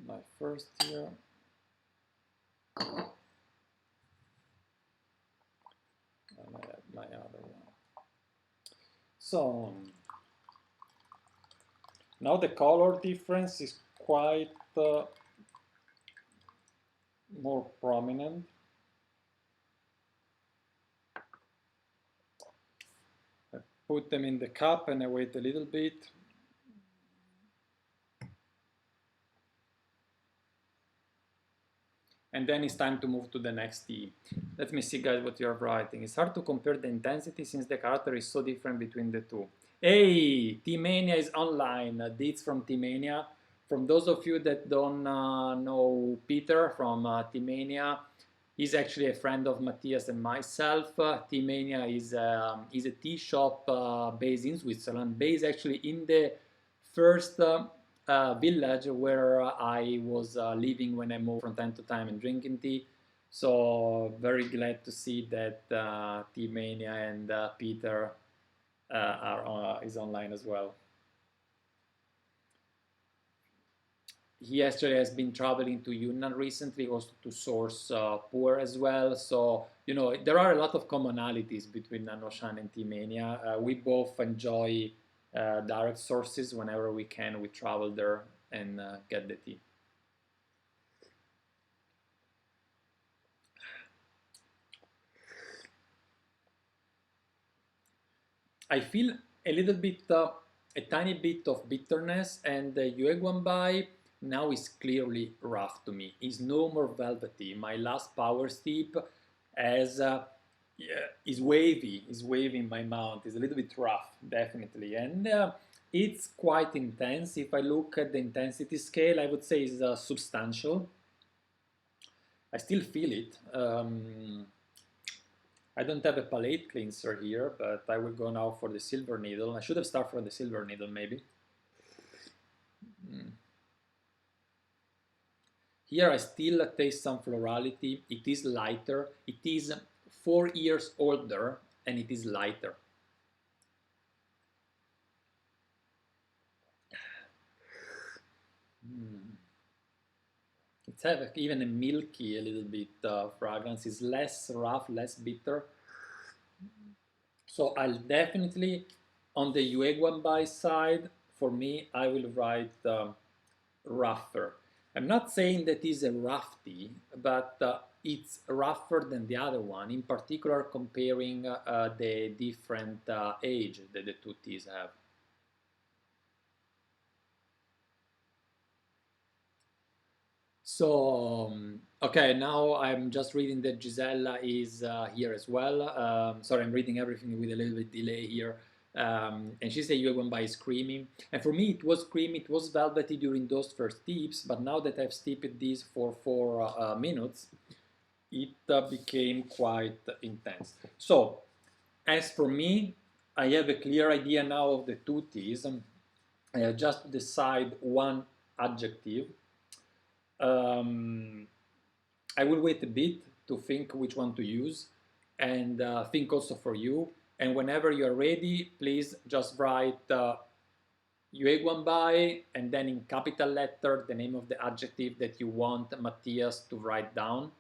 My first here. And I have my other one. So now the color difference is quite more prominent. I put them in the cup and I wait a little bit. And then it's time to move to the next tea. Let me see, guys, what you're writing. It's hard to compare the intensity since the character is so different between the two. Hey, Tea Mania is online. Deets from Tea Mania. From those of you that don't know Peter from Tea Mania, he's actually a friend of Matthias and myself. Tea Mania is a tea shop based in Switzerland, based actually in the first village where I was living when I moved from time to time and drinking tea. So very glad to see that Tea Mania and Peter is online as well. He actually has been traveling to Yunnan recently also to source puer as well. So, there are a lot of commonalities between nannuoshan and Tea Mania. We both enjoy direct sources. Whenever we can, we travel there and get the tea. I feel a little bit, a tiny bit of bitterness, and the YUE GUANG BAI now is clearly rough to me. It's no more velvety. My last power steep is wavy. Is wavy in my mouth. It's a little bit rough, definitely, and it's quite intense. If I look at the intensity scale, I would say it's substantial. I still feel it. I don't have a palate cleanser here, but I will go now for the silver needle. I should have started from the silver needle, maybe. Here I still taste some florality. It is lighter. It is 4 years older, and it is lighter. It's have even a milky, a little bit fragrance. It's less rough, less bitter. So I'll definitely, on the YUE GUANG BAI side, for me, I will write rougher. I'm not saying that it's a rough tea, but it's rougher than the other one, in particular comparing the different age that the two teas have. So, okay, now I'm just reading that Gisella is here as well. Sorry, I'm reading everything with a little bit delay here. And she said YUE GUANG BAI is creamy. And for me, it was creamy, it was velvety during those first steeps, but now that I've steeped this for 4 minutes, it became quite intense. So, as for me, I have a clear idea now of the two teas. I just decide one adjective. I will wait a bit to think which one to use and think also for you. And whenever you're ready, please just write YUE GUANG BAI, and then in capital letter the name of the adjective that you want Matthias to write down.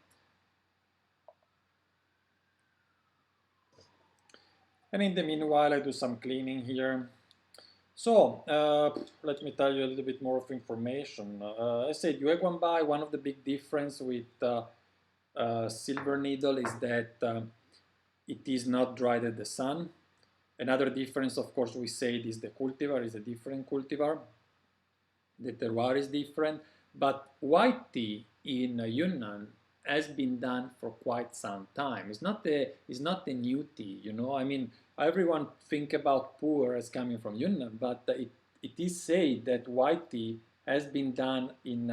And in the meanwhile, I do some cleaning here. So, let me tell you a little bit more of information. I said YUE GUANG BAI, one of the big difference with silver needle is that it is not dried at the sun. Another difference, of course, we said is the cultivar is a different cultivar. The terroir is different, but white tea in Yunnan has been done for quite some time. It's not a new tea, you know. I mean, everyone think about pu'er as coming from Yunnan, but it is said that white tea has been done in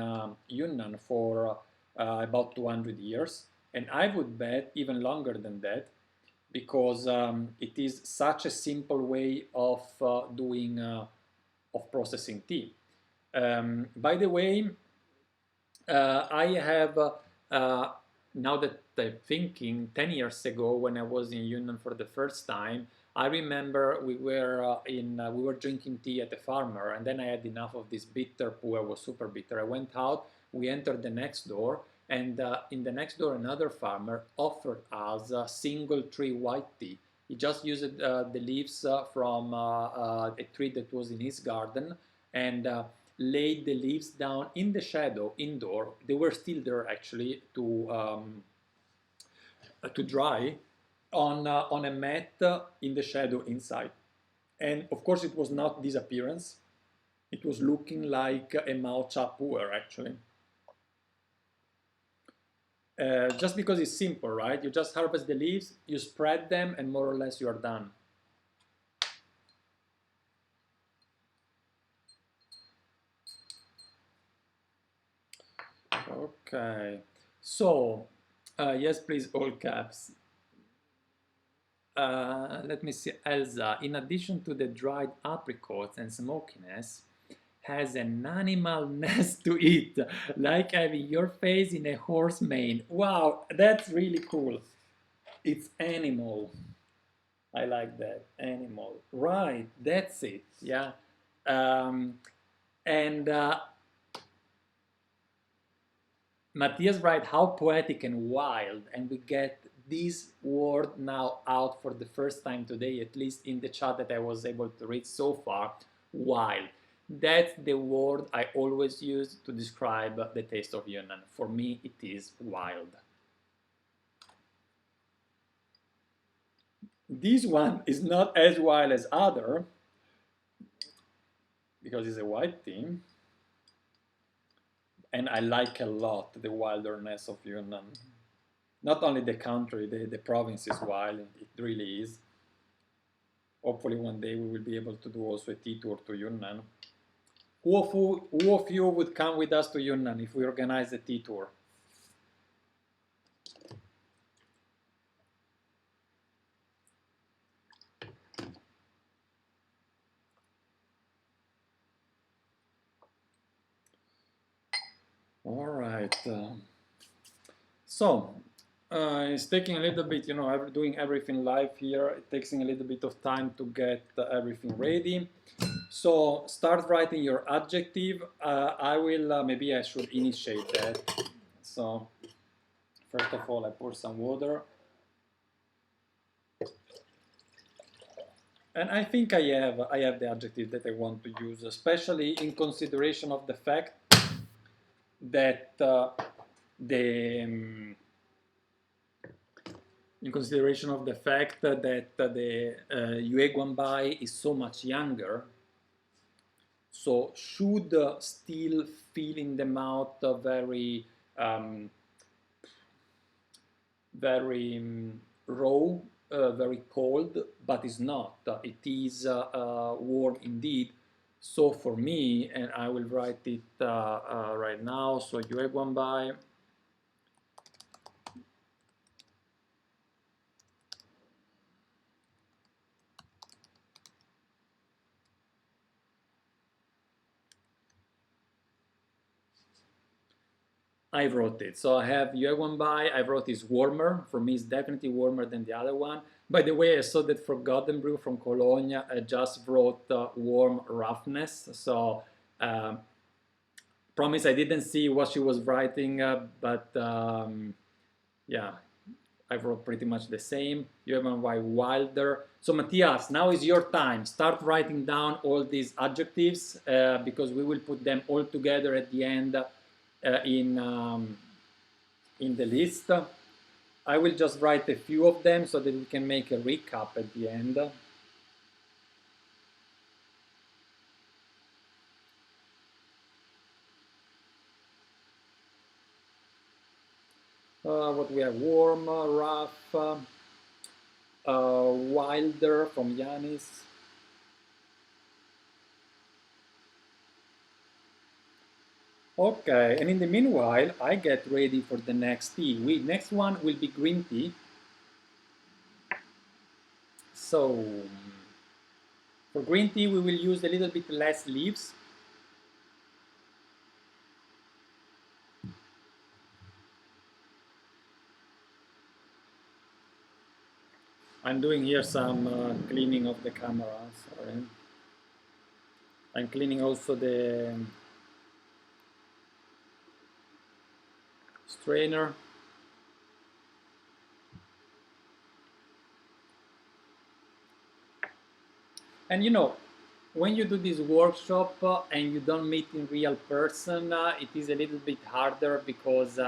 Yunnan for about 200 years, and I would bet even longer than that, because it is such a simple way of doing of processing tea. By the way, I have now that I'm thinking, 10 years ago when I was in Yunnan for the first time, I remember we were drinking tea at a farmer, and then I had enough of this bitter pu'er, was super bitter. I went out, we entered the next door, and in the next door another farmer offered us a single tree white tea. He just used the leaves from a tree that was in his garden, and laid the leaves down in the shadow indoor. They were still there actually to dry on a mat in the shadow inside. And of course it was not this appearance. It was looking like a matcha pu'er actually. Just because it's simple, right? You just harvest the leaves, you spread them, and more or less you are done. Okay, so yes, please, all caps. Let me see, Elsa. In addition to the dried apricots and smokiness, has an animalness to it, like having your face in a horse mane. Wow, that's really cool. It's animal. I like that, animal. Right, that's it. Yeah, and Matthias write how poetic and wild, and we get this word now out for the first time today, at least in the chat that I was able to read so far. Wild. That's the word I always use to describe the taste of Yunnan. For me, it is wild. This one is not as wild as other, because it's a white tea. And I like a lot the wilderness of Yunnan. Not only the country, the province is wild, it really is. Hopefully one day we will be able to do also a tea tour to Yunnan. Who of you would come with us to Yunnan if we organize a tea tour? All right. So it's taking a little bit, you know, doing everything live here. It takes a little bit of time to get everything ready. So start writing your adjective. I will, maybe I should initiate that. So first of all, I pour some water. And I think I have the adjective that I want to use, especially in consideration of the fact that in consideration of the fact that the YUE GUANG BAI is so much younger, so should still feel in the mouth very raw, very cold, but it's not. It is warm indeed. So for me, and I will write it right now, so YUE GUANG BAI. I wrote it. So I have YUE GUANG BAI. I wrote is warmer. For me, it's definitely warmer than the other one. By the way, I saw that Forgotten Brew from Cologne just wrote warm roughness. So promise I didn't see what she was writing, but yeah, I wrote pretty much the same. UMY Wilder. So Matthias, now is your time. Start writing down all these adjectives because we will put them all together at the end in the list. I will just write a few of them so that we can make a recap at the end. What we have, warm, rough, wilder from Yanis. Okay, and in the meanwhile, I get ready for the next tea. Next one will be green tea. So, for green tea, we will use a little bit less leaves. I'm doing here some cleaning of the camera, sorry. I'm cleaning also the strainer. And you know, when you do this workshop and you don't meet in real person, it is a little bit harder because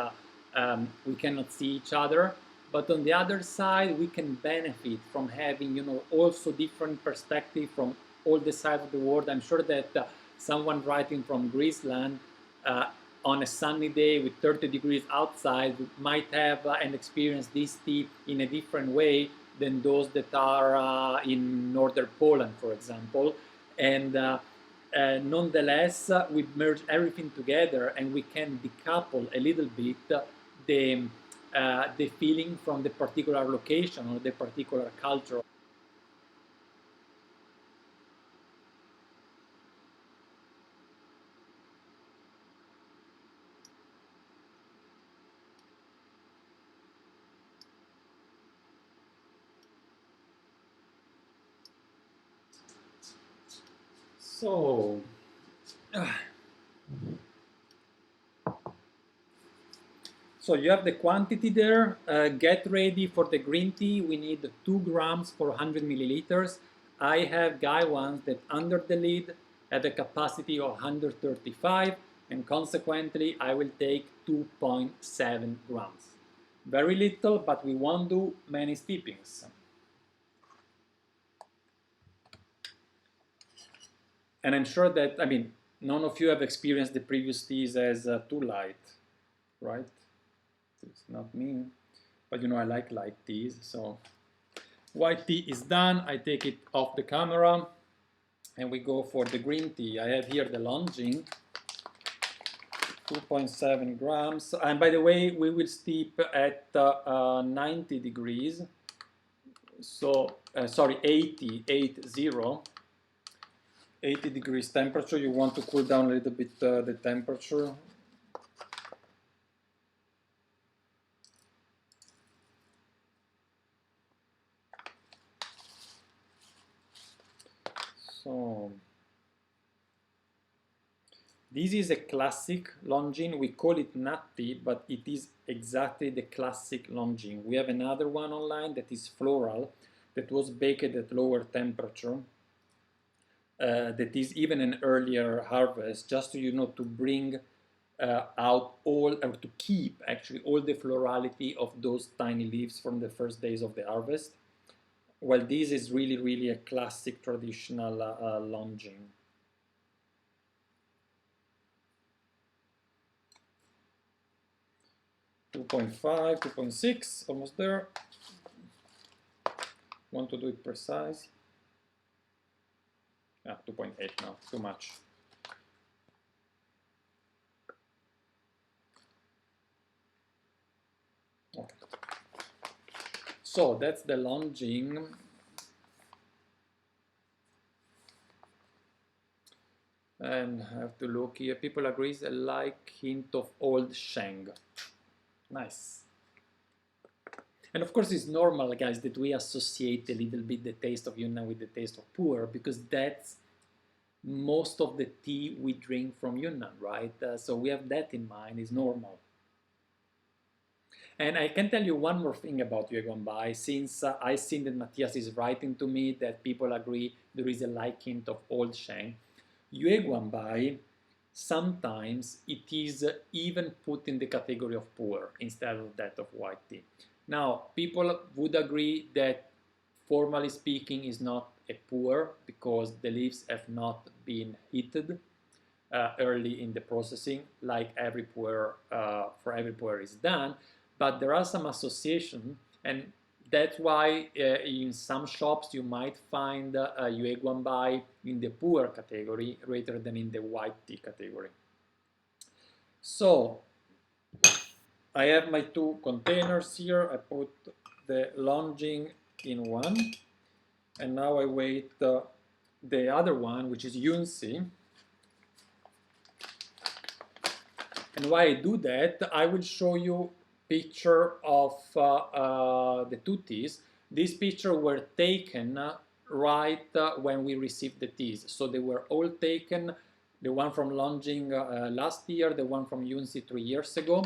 we cannot see each other. But on the other side, we can benefit from having, you know, also different perspective from all the sides of the world. I'm sure that someone writing from Greeceland on a sunny day with 30 degrees outside might have and experience this tea in a different way than those that are in northern Poland, for example. And nonetheless, we merge everything together and we can decouple a little bit the feeling from the particular location or the particular culture. So, so you have the quantity there. Get ready for the green tea. We need 2 grams for 100 milliliters. I have Guy ones that under the lid have a capacity of 135, and consequently I will take 2.7 grams. Very little, but we won't do many steepings. And I'm sure that, I mean, none of you have experienced the previous teas as too light, right? It's not me, but you know I like light teas. So white tea is done. I take it off the camera and we go for the green tea. I have here the Longing, 2.7 grams. And by the way, we will steep at 90 degrees. So, sorry, 80 degrees temperature. You want to cool down a little bit the temperature. So this is a classic Longing. We call it nutty, but it is exactly the classic Longing. We have another one online that is floral, that was baked at lower temperature. That is even an earlier harvest, just to, you know, to bring out all, or to keep actually all the florality of those tiny leaves from the first days of the harvest. Well, this is really, really a classic traditional Longing. Two 2.5, 2.6, almost there. Want to do it precise. 2.8 now, too much. Okay. So that's the Longing. And I have to look here. People agree a like hint of old Sheng. Nice. And of course, it's normal, guys, that we associate a little bit the taste of Yunnan with the taste of pu'er, because that's most of the tea we drink from Yunnan, right? So we have that in mind, it's normal. And I can tell you one more thing about YUE GUANG BAI, since I've seen that Matthias is writing to me that people agree there is a light hint of old sheng. YUE GUANG BAI, sometimes it is even put in the category of pu'er instead of that of white tea. Now, people would agree that formally speaking is not a pu'er because the leaves have not been heated early in the processing, like every pu'er, for every pu'er is done. But there are some association, and that's why in some shops you might find YUE GUANG BAI in the pu'er category rather than in the white tea category. So I have my two containers here. I put the Longjing in one, and now I wait the other one, which is YUNSI. And why I do that, I will show you picture of the two teas. These pictures were taken right when we received the teas. So they were all taken, the one from Longjing last year, the one from YUNSI 3 years ago.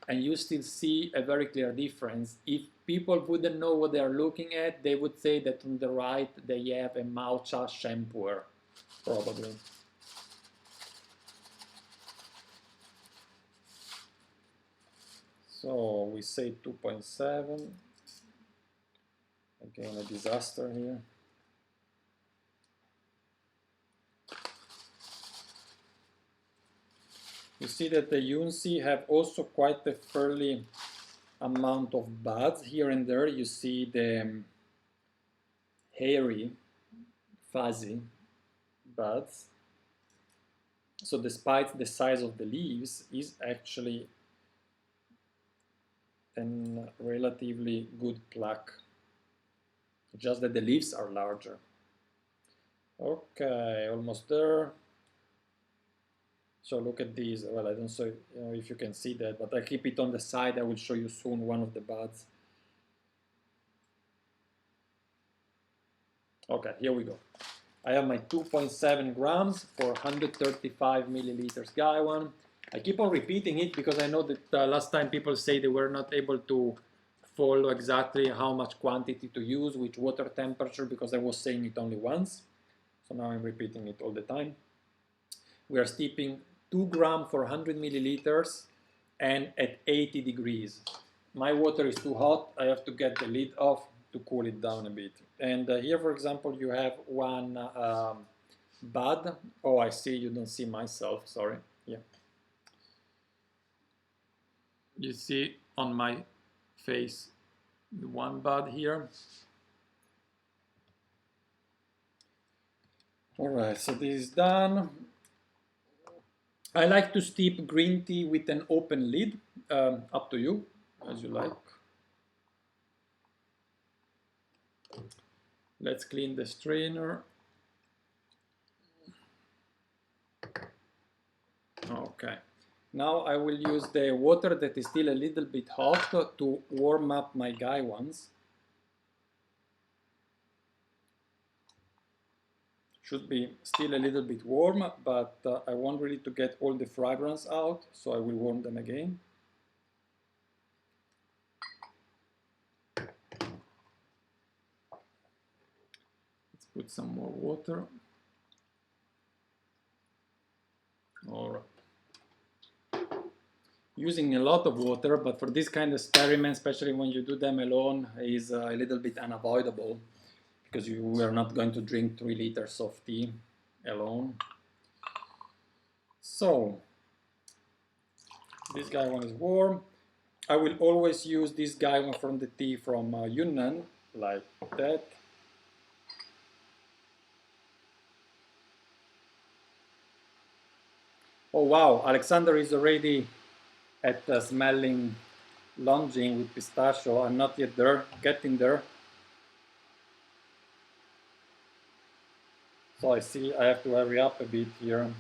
And you still see a very clear difference. If people wouldn't know what they are looking at, they would say that on the right they have a matcha shampoo, probably. So we say 2.7. Again, a disaster here. You see that the YUNSI have also quite a fairly amount of buds here and there. You see the hairy, fuzzy buds. So despite the size of the leaves, is actually a relatively good pluck. Just that the leaves are larger. Okay, almost there. So look at these. Well, I don't know if you can see that, but I keep it on the side. I will show you soon one of the buds. Okay, here we go. I have my 2.7 grams for 135 milliliters gaiwan. I keep on repeating it because I know that last time people say they were not able to follow exactly how much quantity to use, which water temperature, because I was saying it only once. So now I'm repeating it all the time. We are steeping 2 grams for 100 milliliters and at 80 degrees. My water is too hot. I have to get the lid off to cool it down a bit. And here, for example, you have one bud. Oh, I see. You don't see myself. Sorry. Yeah. You see on my face the one bud here. All right. So this is done. I like to steep green tea with an open lid. Up to you, as you like. Let's clean the strainer. Okay. Now I will use the water that is still a little bit hot to warm up my gaiwans. Should be still a little bit warm, but I want really to get all the fragrance out, so I will warm them again. Let's put some more water. All right. Using a lot of water, but for this kind of experiment, especially when you do them alone, is a little bit unavoidable because you are not going to drink 3 liters of tea alone. So this guy one is warm. I will always use this guy one from the tea from Yunnan, like that. Oh wow, Alexander is already at smelling Longjing with pistachio. I'm not yet there, getting there. So I see I have to hurry up a bit here.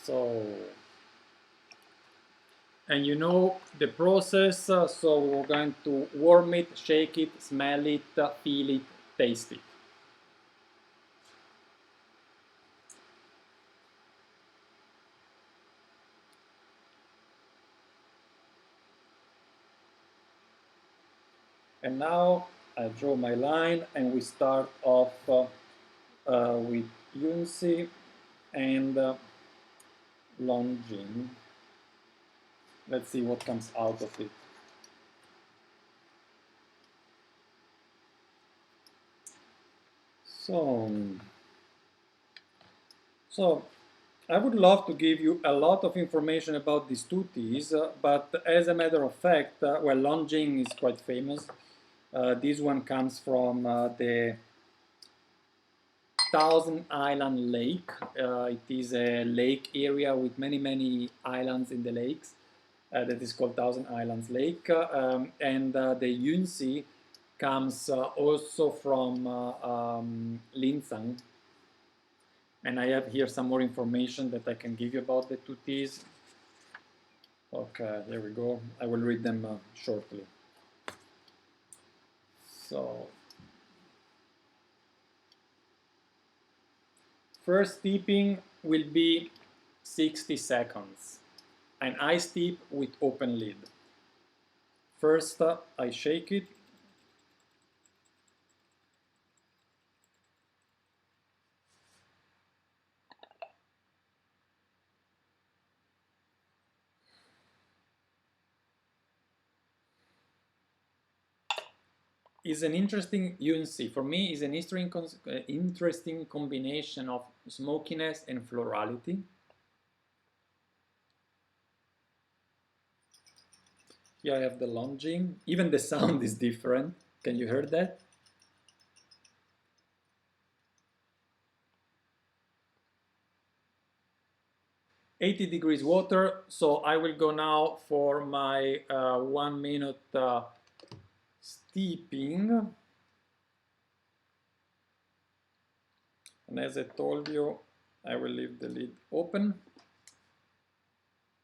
So, and you know the process, so we're going to warm it, shake it, smell it, feel it, taste it. And now I draw my line and we start off with YUNSI and longing. Let's see what comes out of it. So I would love to give you a lot of information about these two teas, but as a matter of fact, well, longing is quite famous. This one comes from the Thousand Island Lake. It is a lake area with many islands in the lakes. That is called Thousand Islands Lake. And the YUNSI comes also from Linzang. And I have here some more information that I can give you about the two teas. Okay, there we go. I will read them shortly. So, first steeping will be 60 seconds. An ice steep with open lid. First, I shake it. Is an interesting YUNSI. For me, is an interesting combination of smokiness and florality. Here I have the longing. Even the sound is different. Can you hear that? $80 water. So I will go now for my 1 minute steeping. And as I told you, I will leave the lid open.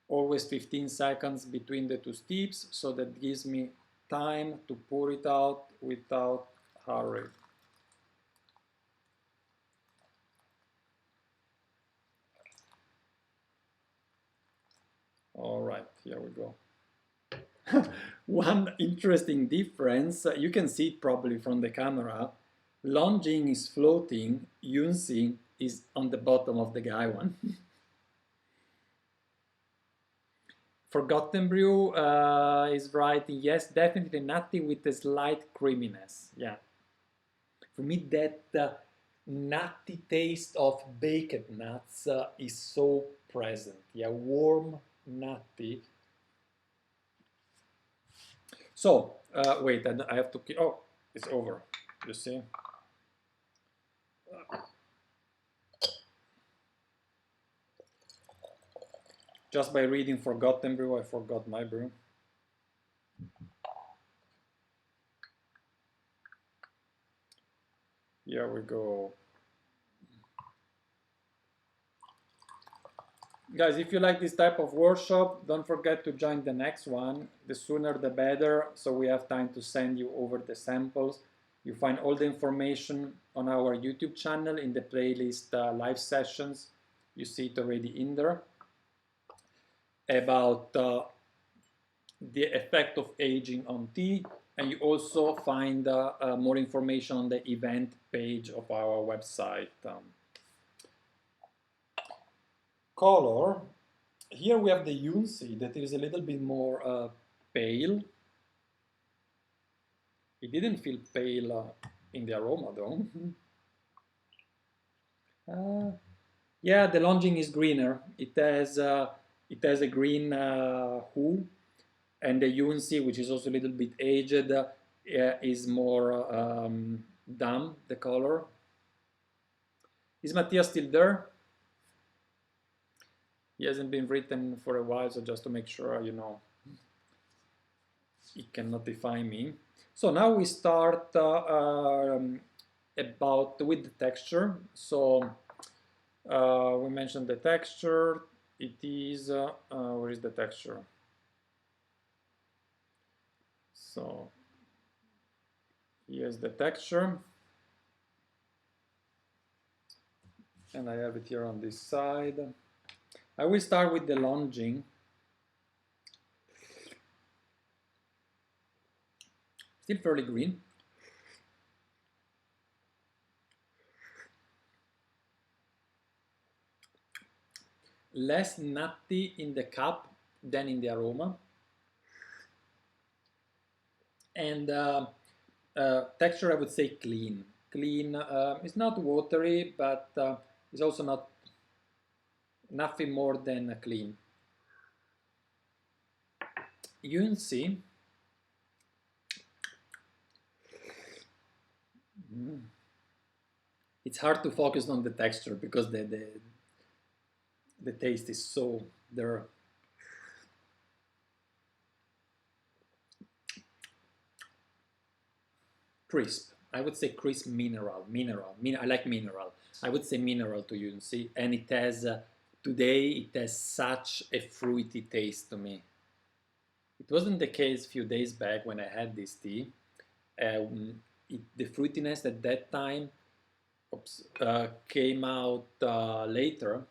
Always 15 seconds between the two steeps, so that gives me time to pour it out without hurry. All right, here we go. One interesting difference, you can see it probably from the camera. Longing is floating, YUNSI is on the bottom of the guy one. Forgotten Brew is writing, yes, definitely nutty with a slight creaminess. Yeah. For me, that nutty taste of baked nuts is so present. Yeah, warm, nutty. So, wait, I have to, oh, it's over, you see? Just by reading Forgotten Brew, I forgot my brew. Here we go. Guys, if you like this type of workshop, don't forget to join the next one. The sooner the better, so we have time to send you over the samples. You find all the information on our YouTube channel in the playlist live sessions. You see it already in there. About the effect of aging on tea, and you also find more information on the event page of our website. Color, here we have the YUNSI that is a little bit more pale. It didn't feel pale in the aroma though. Yeah, the longing is greener. It has a green hue, and the YUNSI, which is also a little bit aged, is more dumb, the color. Is Matthias still there? He hasn't been written for a while, so just to make sure, you know, he can notify me. So now we start with the texture. So we mentioned the texture. it is, where is the texture? So here's the texture. And I have it here on this side. I will start with the longing. Still fairly green. Less nutty in the cup than in the aroma. And texture, I would say clean. Clean. It's not watery, but it's also not nothing more than clean. YUNSI. It's hard to focus on the texture because the taste is so there. Crisp. I would say crisp mineral. I like mineral. I would say mineral to YUNSI, and it has today it has such a fruity taste to me. It wasn't the case a few days back when I had this tea. The fruitiness at that time came out later,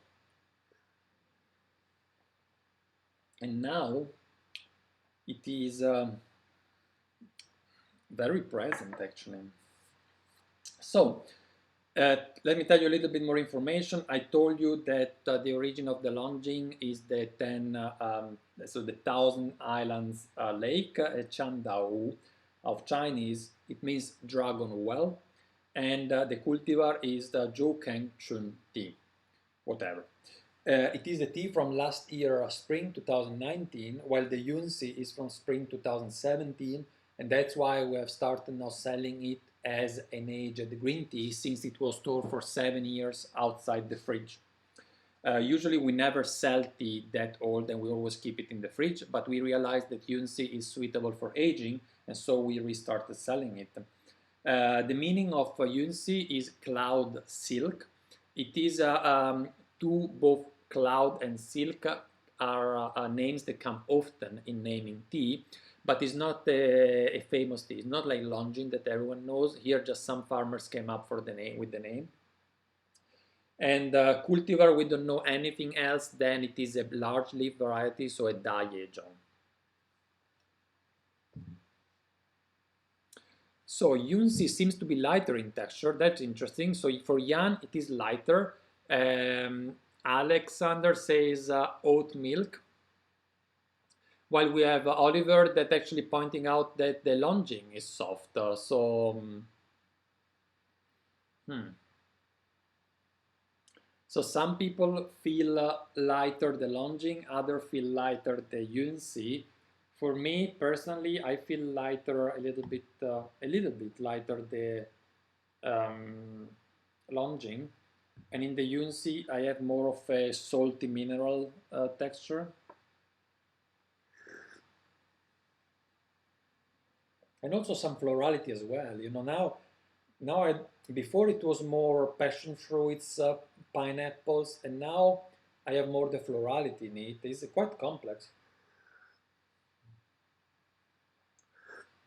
and now it is very present actually. So let me tell you a little bit more information. I told you that the origin of the Longjing is the the Thousand Islands Lake, Chandao of Chinese. It means dragon well, and the cultivar is the Zhoukang Chun tea, whatever. It is a tea from last year, spring 2019, while the YUNSI is from spring 2017, and that's why we have started now selling it as an aged green tea, since it was stored for 7 years outside the fridge. Usually we never sell tea that old, and we always keep it in the fridge, but we realized that YUNSI is suitable for aging, and so we restarted selling it. The meaning of YUNSI is cloud silk. It is both cloud and silk are names that come often in naming tea, but it's not a famous tea. It's not like Longjing that everyone knows. Here, just some farmers came up for the name with the name. And cultivar, we don't know anything else than it is a large leaf variety, so a DIAN HONG. So YUNSI seems to be lighter in texture. That's interesting. So for Yan, it is lighter. Alexander says oat milk, while we have Oliver that actually pointing out that the Longjing is softer. So some people feel lighter the Longjing, others feel lighter the YUNSI. For me personally, I feel lighter a little bit lighter the Longjing, and in the YUNSI I have more of a salty mineral texture. And also some florality as well. You know, before it was more passion fruits, pineapples, and now I have more the florality in it. It's quite complex.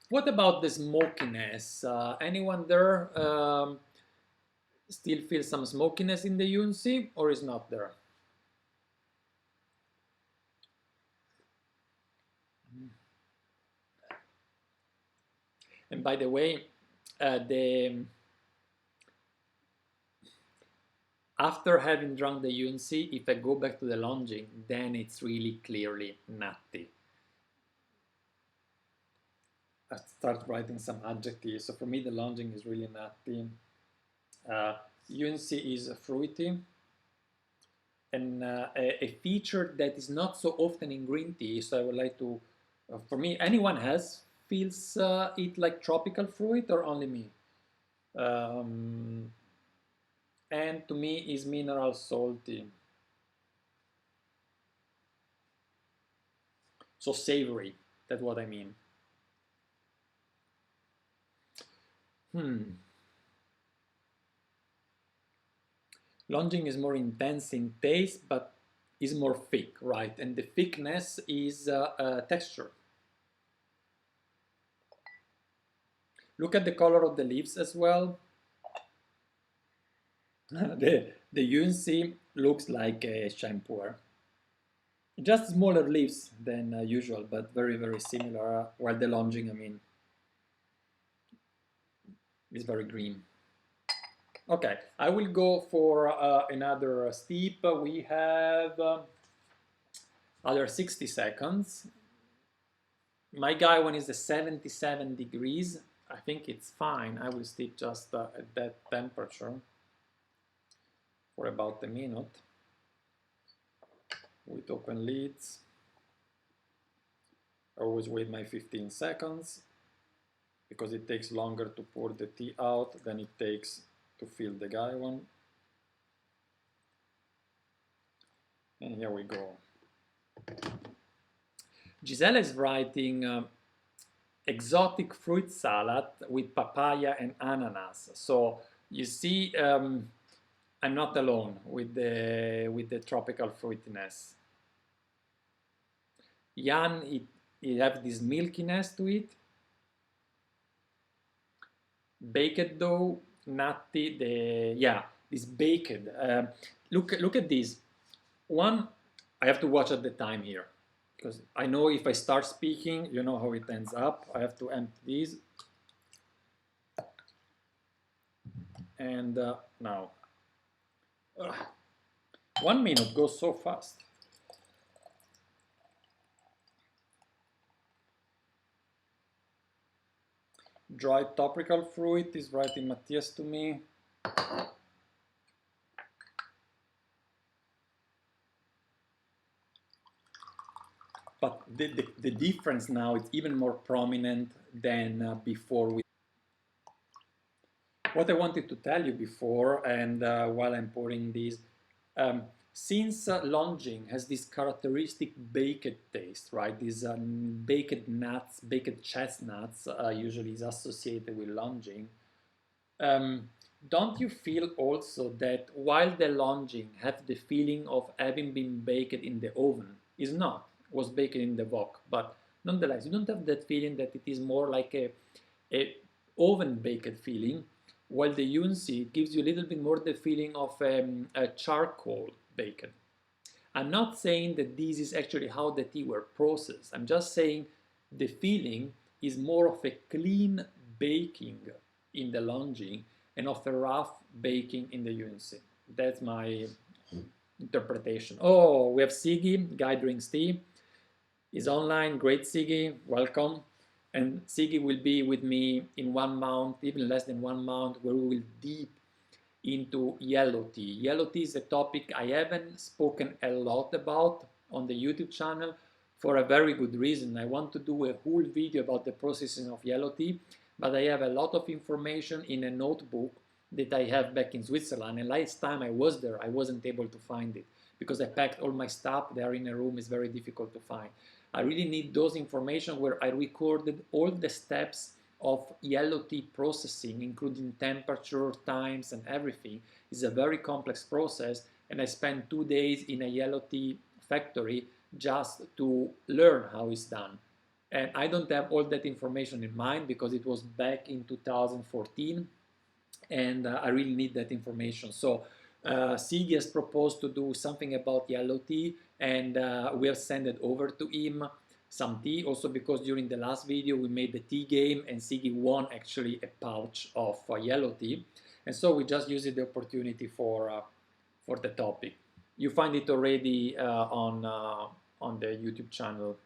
What about the smokiness? Anyone there still feel some smokiness in the YUNSI, or is not there? And by the way, after having drunk the YUNSI, if I go back to the Longjing, then it's really clearly nutty. I start writing some adjectives. So for me, the Longjing is really nutty. YUNSI is fruity. And a feature that is not so often in green tea, so I would like to, for me, anyone else feels it like tropical fruit or only me? And to me is mineral salty. So savory, that's what I mean. Longjing is more intense in taste, but is more thick, right? And the thickness is texture. Look at the color of the leaves as well. The YUNSI looks like a shampoo. Just smaller leaves than usual, but very, very similar. While the Longing, I mean, is very green. Okay, I will go for another steep. We have other 60 seconds. My guy, when it's 77 degrees, I think it's fine. I will steep just at that temperature for about a minute with open lids. I always wait my 15 seconds because it takes longer to pour the tea out than it takes to fill the guy one. And here we go. Gisela is writing exotic fruit salad with papaya and ananas. So you see, I'm not alone with the tropical fruitiness. Yan, it have this milkiness to it. Baked dough, nutty, this baked. Look at this. One, I have to watch at the time here, because I know if I start speaking, you know how it ends up. I have to empty these. And now, 1 minute goes so fast. Dried tropical fruit is writing Matthias to me. But the difference now is even more prominent than before. What I wanted to tell you before, and while I'm pouring this, since Longing has this characteristic baked taste, right? These baked nuts, baked chestnuts usually is associated with Longing. Don't you feel also that while the Longing have the feeling of having been baked in the oven, is not, was baked in the wok, but nonetheless, you don't have that feeling that it is more like a oven baked feeling, while the Yunsi gives you a little bit more the feeling of a charcoal baked. I'm not saying that this is actually how the tea were processed. I'm just saying the feeling is more of a clean baking in the Longing and of a rough baking in the Yunsi. That's my interpretation. Oh, we have Sigi, Guy Drinks Tea. Is online. Great, Sigi, welcome. And Sigi will be with me in 1 month, even less than 1 month, where we will deep into yellow tea. Yellow tea is a topic I haven't spoken a lot about on the YouTube channel for a very good reason. I want to do a whole video about the processing of yellow tea, but I have a lot of information in a notebook that I have back in Switzerland. And last time I was there, I wasn't able to find it because I packed all my stuff there in a room. It's very difficult to find. I really need those information where I recorded all the steps of yellow tea processing, including temperature, times, and everything. It's a very complex process, and I spent 2 days in a yellow tea factory just to learn how it's done. And I don't have all that information in mind because it was back in 2014, and I really need that information. So Sigi has proposed to do something about yellow tea, and we have sent it over to him some tea, also because during the last video we made the tea game and Sigi won actually a pouch of yellow tea, and so we just used the opportunity for the topic. You find it already on the YouTube channel.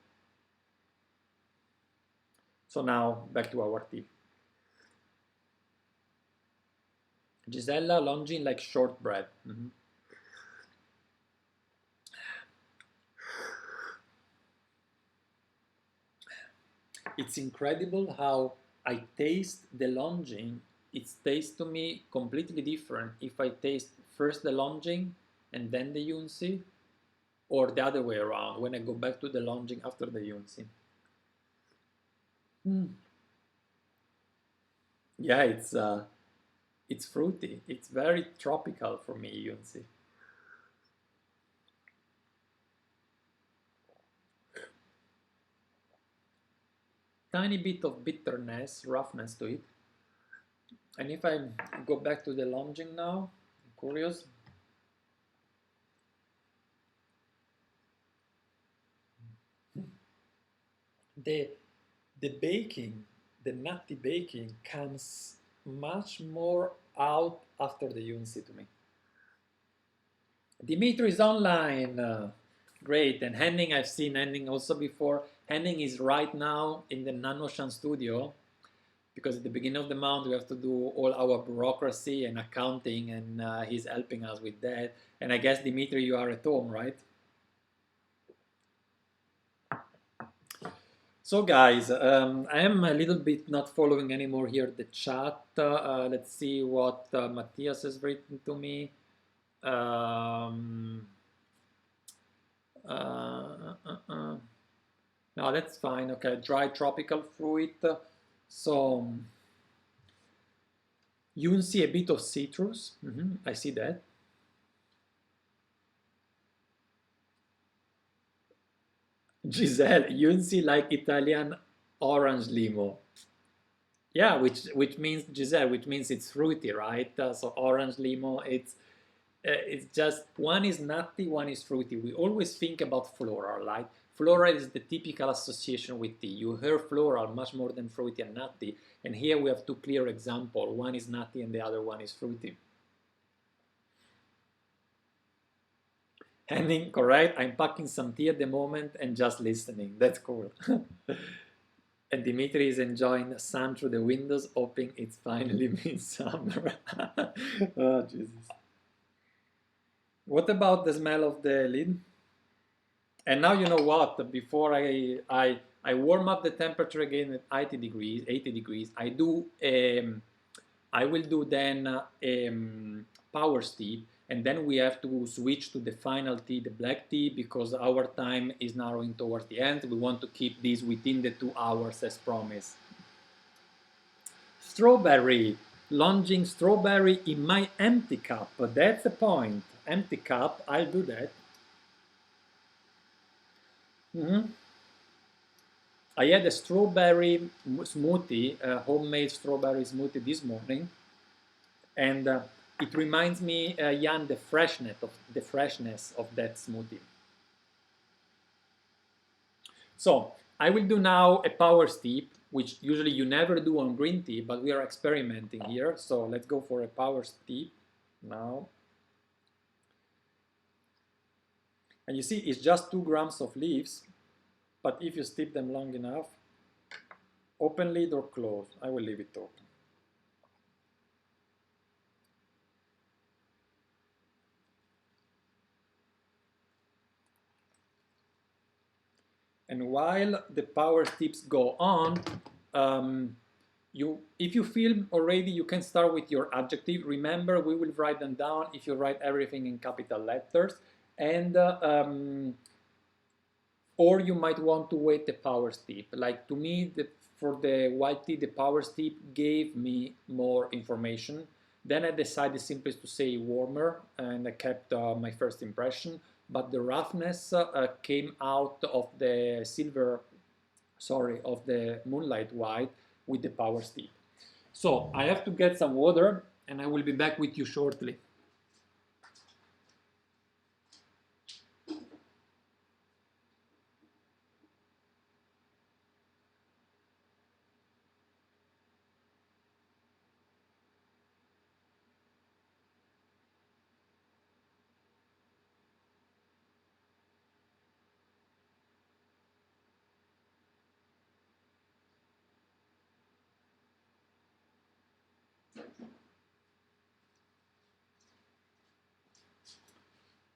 So now back to our tea. Gisella, Longing like shortbread. Mm-hmm. It's incredible how I taste the Longing. It tastes to me completely different if I taste first the Longing and then the Yunsi, or the other way around, when I go back to the Longing after the Yunsi. Yeah, it's fruity. It's very tropical for me, Yunsi. tiny bit of bitterness, roughness to it. And if I go back to the longing now, I'm curious. The baking, the nutty baking comes much more out after the YUNSI to me. Dimitri is online. Great. And Henning, I've seen Henning also before. Henning is right now in the NannuoShan studio because at the beginning of the month we have to do all our bureaucracy and accounting, and he's helping us with that. And I guess, Dimitri, you are at home, right? So guys, I am a little bit not following anymore here the chat. Let's see what Matthias has written to me. No, that's fine. Okay, dry tropical fruit. So YUNSI, a bit of citrus. I see that. Giselle, YUNSI like Italian orange limo. Yeah, which means, Giselle, which means it's fruity, right? So orange limo, it's just, one is nutty, one is fruity. We always think about floral, right? Floral is the typical association with tea. You hear floral much more than fruity and nutty. And here we have two clear examples. One is nutty and the other one is fruity. Henning, correct? I'm packing some tea at the moment and just listening. That's cool. And Dimitri is enjoying the sun through the windows, hoping it's finally midsummer. Oh, Jesus. What about the smell of the lid? And now you know what? Before I warm up the temperature again at 80 degrees, I will do then power steep, and then we have to switch to the final tea, the black tea, because our time is narrowing towards the end. We want to keep this within the 2 hours as promised. Strawberry, lunging strawberry in my empty cup. That's the point. Empty cup, I'll do that. I had a strawberry smoothie, homemade strawberry smoothie this morning, and it reminds me, Jan, the freshness of that smoothie. So I will do now a power steep, which usually you never do on green tea, but we are experimenting here. So let's go for a power steep now. And you see, it's just 2 grams of leaves, but if you steep them long enough, open lid or close, I will leave it open. And while the power steeps go on, if you feel already, you can start with your adjective. Remember, we will write them down if you write everything in capital letters. And or you might want to wait the power steep. Like to me, for the white tea, the power steep gave me more information. Then I decided simply to say warmer, and I kept my first impression. But the roughness came out of the of the moonlight white with the power steep. So I have to get some water, and I will be back with you shortly.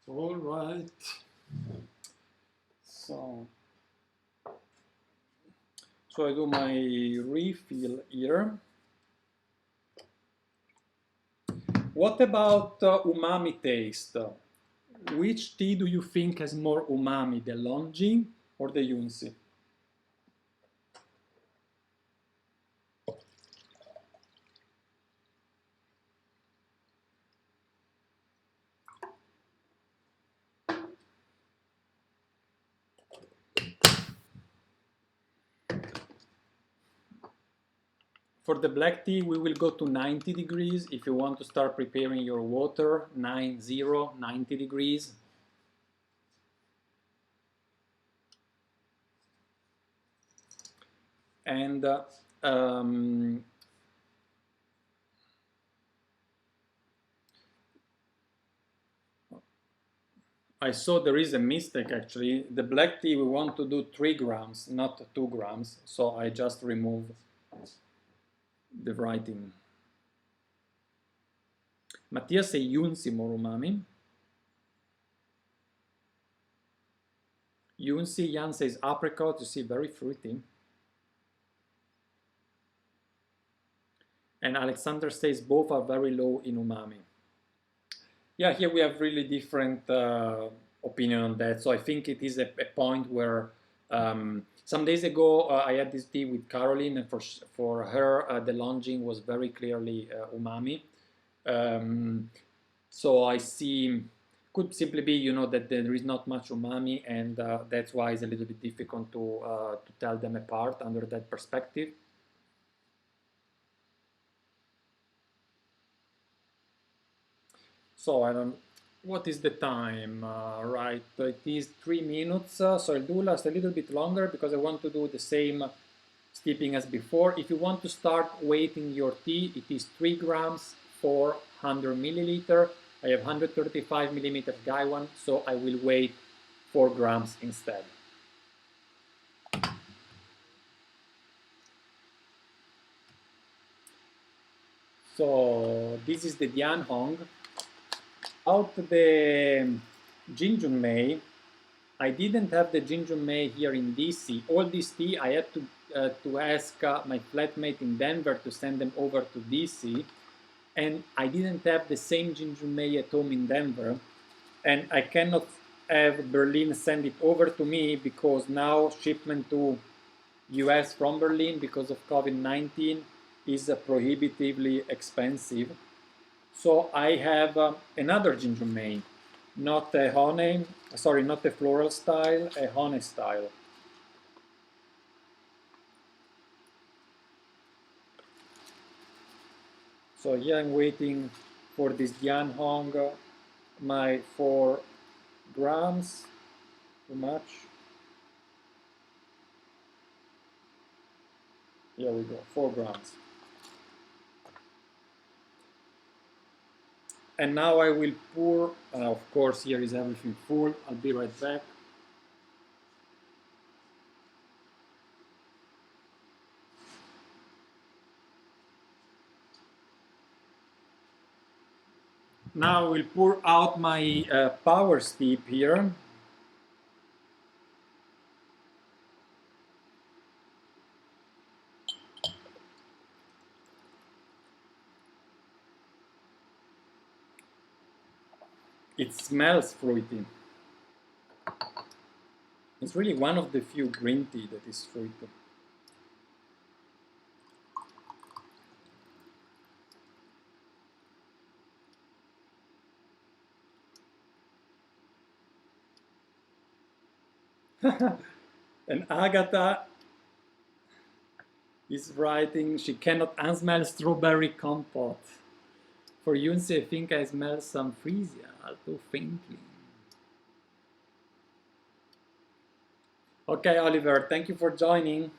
All right. So I do my refill here. What about umami taste? Which tea do you think has more umami, the Longing or the Yunsi? For the black tea, we will go to 90 degrees. If you want to start preparing your water, 90 degrees. And I saw there is a mistake actually. The black tea we want to do 3 grams, not 2 grams. So I just remove the writing. Mattia say YUNSI more umami. YUNSI, Jan says apricot, you see, very fruity. And Alexander says both are very low in umami. Yeah, here we have really different opinion on that. So I think it is a point where some days ago I had this tea with Caroline, and for her the longing was very clearly umami. So I see, could simply be, you know, that there is not much umami, and that's why it's a little bit difficult to tell them apart under that perspective. So I don't, what is the time? Right, it is 3 minutes, so I'll do last a little bit longer because I want to do the same steeping as before. If you want to start weighting your tea, it is 3 grams, 400 milliliter. I have 135 millimeter Gaiwan, so I will weight 4 grams instead. So this is the DIAN HONG. Out the Jinjunmei, I didn't have the Jinjunmei here in DC. All this tea I had to ask my flatmate in Denver to send them over to DC, and I didn't have the same Jinjunmei at home in Denver, and I cannot have Berlin send it over to me because now shipment to US from Berlin because of COVID-19 is prohibitively expensive. So I have another Jinjunmei, not a honey, sorry, not a floral style, a honey style. So here I'm waiting for this DIAN HONG, my 4 grams, too much. Here we go, 4 grams. And now I will pour, of course here is everything full, I'll be right back. Now I will pour out my power steep here. It smells fruity. It's really one of the few green tea that is fruity. And Agatha is writing, she cannot unsmell strawberry compote. For Yunsi, I think I smell some freesia, although faintly. Okay, Oliver, thank you for joining.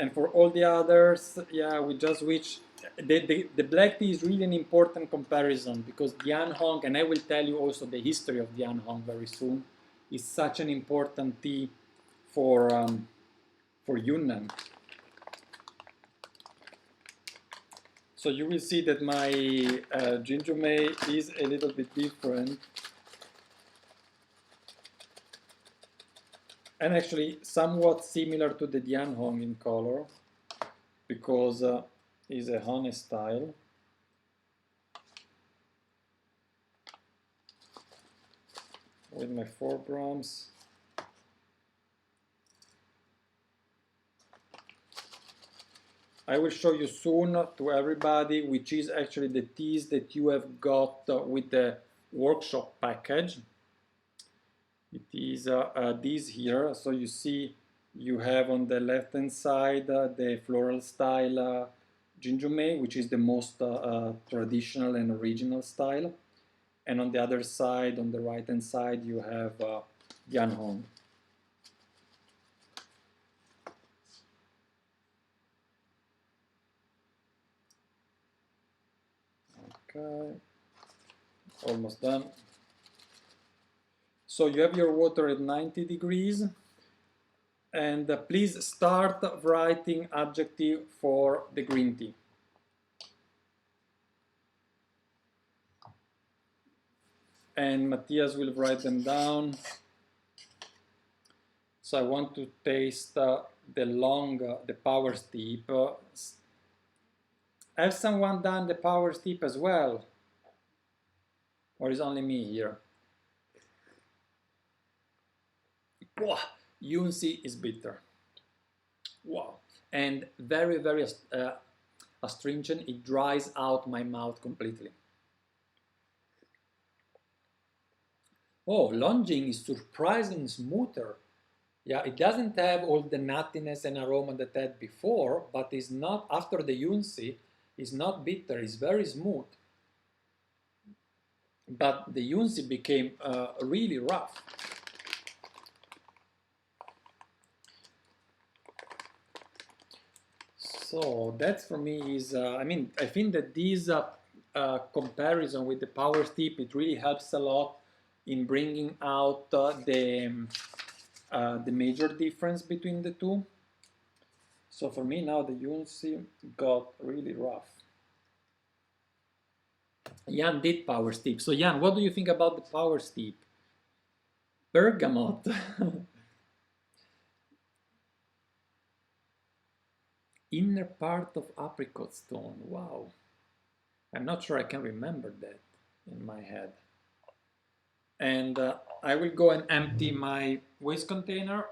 And for all the others, yeah, we just reached, the black tea is really an important comparison because DIAN HONG, and I will tell you also the history of DIAN HONG very soon, is such an important tea for Yunnan. So you will see that my Jinjunmei is a little bit different. And actually somewhat similar to the DIAN HONG in color, because it's a honey style. With my 4 grams. I will show you soon to everybody, which is actually the teas that you have got with the workshop package. It is this here. So you see, you have on the left hand side the floral style Jinjume, which is the most traditional and original style. And on the other side, on the right hand side, you have DIAN HONG. Okay, almost done. So you have your water at 90 degrees. And please start writing adjective for the green tea. And Matthias will write them down. So I want to taste the power steep. Have someone done the power steep as well? Or is only me here? Wow, YUNSI is bitter. Wow. And very, very astringent. It dries out my mouth completely. Oh, longing is surprisingly smoother. Yeah, it doesn't have all the nuttiness and aroma that it had before, but it's not, after the YUNSI, it's not bitter, it's very smooth. But the YUNSI became really rough. So that for me is, I mean, I think that this comparison with the power steep, it really helps a lot in bringing out the major difference between the two. So for me now the YUNSI got really rough. Jan did power steep. So Jan, what do you think about the power steep? Bergamot. Inner part of apricot stone. Wow. I'm not sure I can remember that in my head. And I will go and empty my waste container.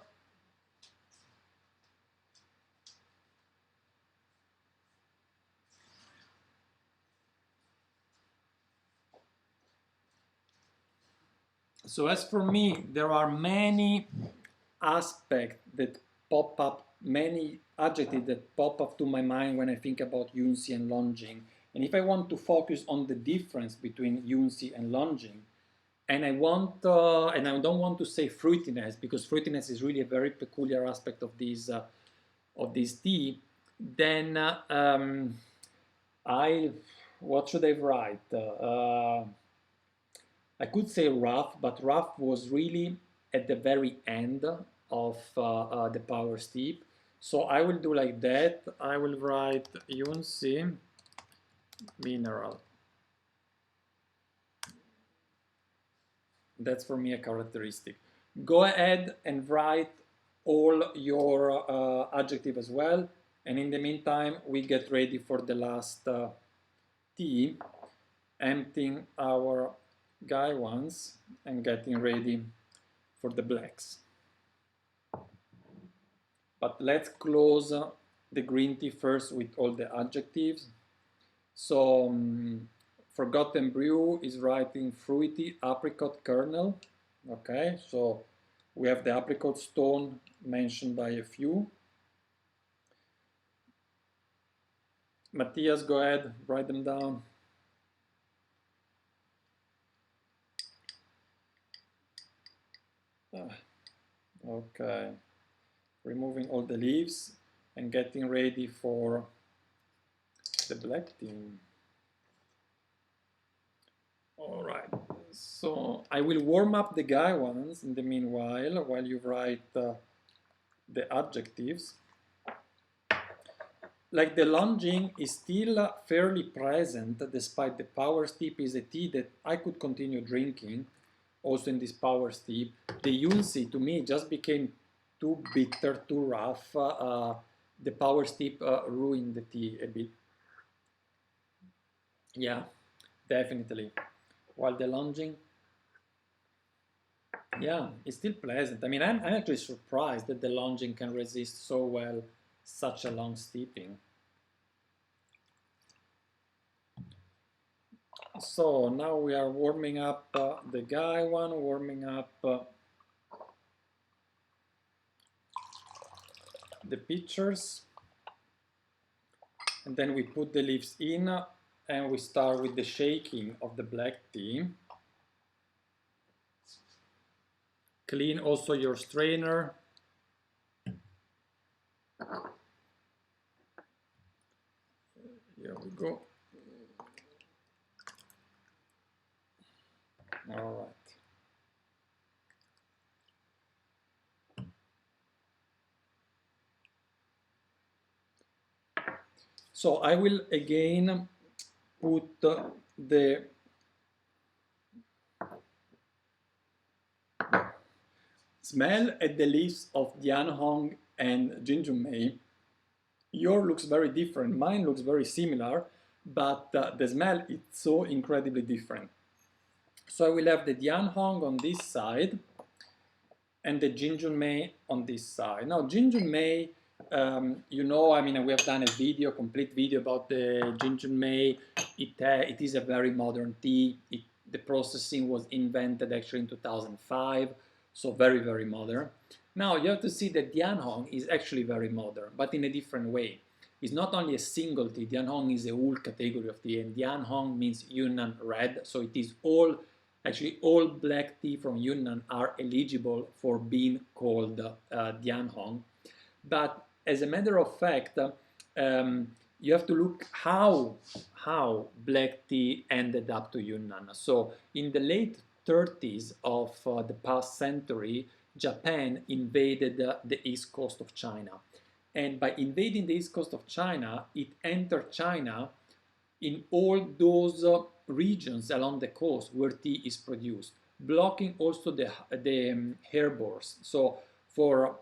So as for me, there are many aspects that pop up, many adjectives that pop up to my mind when I think about YUNSI and longing. And if I want to focus on the difference between YUNSI and longing, and I don't want to say fruitiness, because fruitiness is really a very peculiar aspect of this tea, then what should I write? I could say rough, but rough was really at the very end of the power steep. So I will do like that. I will write YUNSI mineral. That's for me a characteristic. Go ahead and write all your adjective as well. And in the meantime, we get ready for the last tea, emptying our guy ones and getting ready for the blacks. But let's close the green tea first with all the adjectives. So Forgotten Brew is writing fruity apricot kernel. Okay, so we have the apricot stone mentioned by a few. Matthias, go ahead, write them down. Okay, removing all the leaves and getting ready for the black tea. All right, so I will warm up the guy ones in the meanwhile while you write the adjectives. Like the longing is still fairly present despite the power steep is a tea that I could continue drinking also in this power steep. The YUNSI to me just became too bitter, too rough. The power steep ruined the tea a bit. Yeah, definitely. While the longing, yeah, it's still pleasant. I mean, I'm actually surprised that the longing can resist so well such a long steeping. So now we are warming up the guy one, warming up the pitchers. And then we put the leaves in and we start with the shaking of the black tea. Clean also your strainer. Here we go. All right. So I will again put the smell at the leaves of DIAN HONG and Jinjumei. Your looks very different, mine looks very similar, but the smell is so incredibly different. So I will have the DIAN HONG on this side and the Jinjumei on this side. Now Jinjumei, you know, I mean, we have done a video, complete video about the Jinjumei. It is a very modern tea. The processing was invented actually in 2005, so very, very modern. Now you have to see that DIAN HONG is actually very modern, but in a different way. It's not only a single tea. DIAN HONG is a whole category of tea, and DIAN HONG means Yunnan red, so it is all, actually all black tea from Yunnan are eligible for being called DIAN HONG. But as a matter of fact, you have to look how black tea ended up to Yunnan. So in the late 30s of the past century, Japan invaded the east coast of China. And by invading the east coast of China, it entered China in all those regions along the coast where tea is produced, blocking also the harbors. So for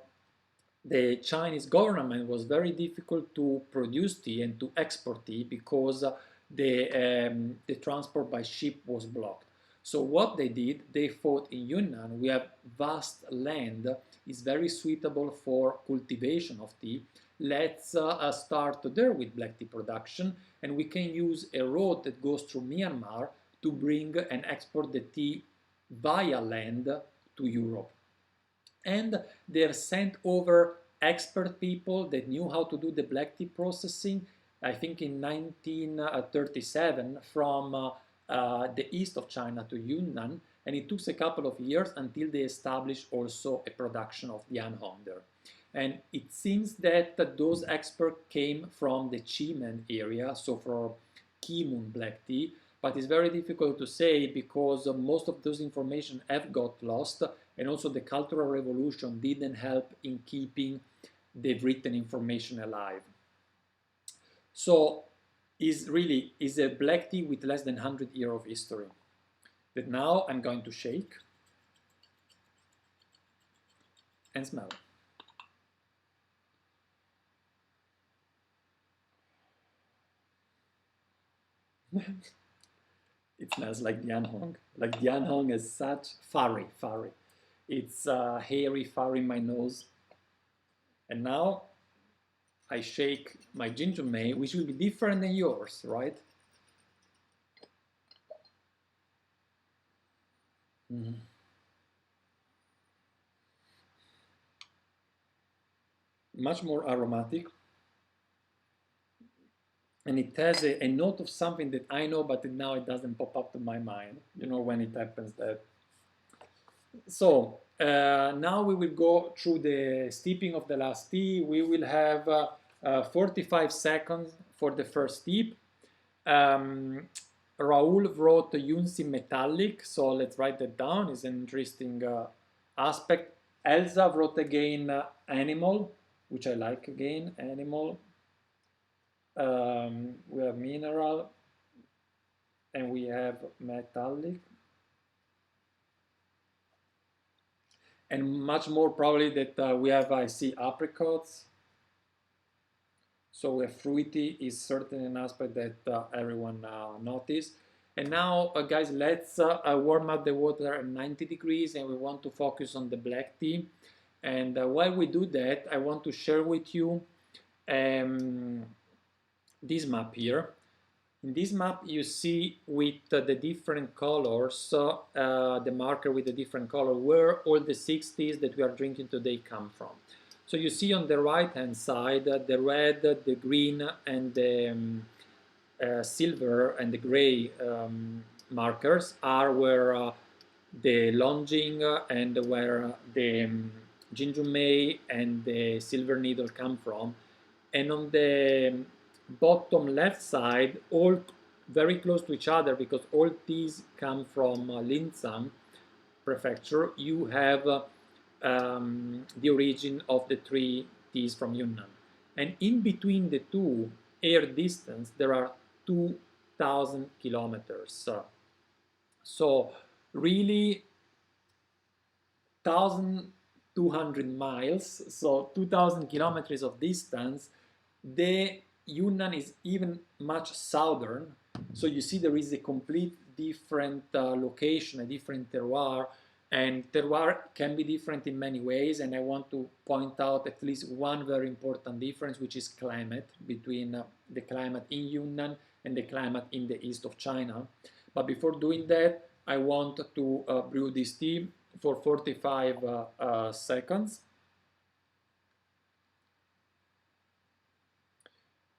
the Chinese government was very difficult to produce tea and to export tea because the transport by ship was blocked. So what they did, they thought in Yunnan, we have vast land, is very suitable for cultivation of tea. Let's start there with black tea production, and we can use a road that goes through Myanmar to bring and export the tea via land to Europe. And they sent over expert people that knew how to do the black tea processing, I think in 1937, from the east of China to Yunnan, and it took a couple of years until they established also a production of DIAN HONG there. And it seems that those experts came from the Ximen area, so from Kimun black tea, but it's very difficult to say because most of those information have got lost, and also the Cultural Revolution didn't help in keeping the written information alive. So is a black tea with less than 100 years of history that now I'm going to shake and smell. It smells like DIAN HONG. Like DIAN HONG is such furry. It's hairy, furry in my nose. And now I shake my Jinjumei, which will be different than yours, right? Mm. Much more aromatic. And it has a note of something that I know, but now it doesn't pop up to my mind. You know when it happens that. So now we will go through the steeping of the last tea. We will have 45 seconds for the first steep. Raoul wrote YUNSI metallic, so let's write that down. It's an interesting aspect. Elsa wrote again animal, which I like again, animal. We have mineral, and we have metallic, and much more probably that we have, I see, apricots. So we have fruity is certainly an aspect that everyone noticed. And now, guys, let's warm up the water at 90 degrees, and we want to focus on the black tea. And while we do that, I want to share with you this map here. In this map, you see with the different colors, the marker with the different color, where all the 6 teas that we are drinking today come from. So you see on the right hand side the red, the green, and the silver and the gray markers are where the Longjing and where the Jinjumei and the silver needle come from. And on the bottom left side, all very close to each other because all these come from Linzang prefecture, you have the origin of the three teas from Yunnan. And in between the two, air distance, there are 2,000 kilometers. So really 1,200 miles, so 2,000 kilometers of distance. The Yunnan is even much southern, so you see there is a complete different location, a different terroir, and terroir can be different in many ways, and I want to point out at least one very important difference, which is climate, between the climate in Yunnan and the climate in the east of China. But before doing that, I want to brew this tea for 45 seconds.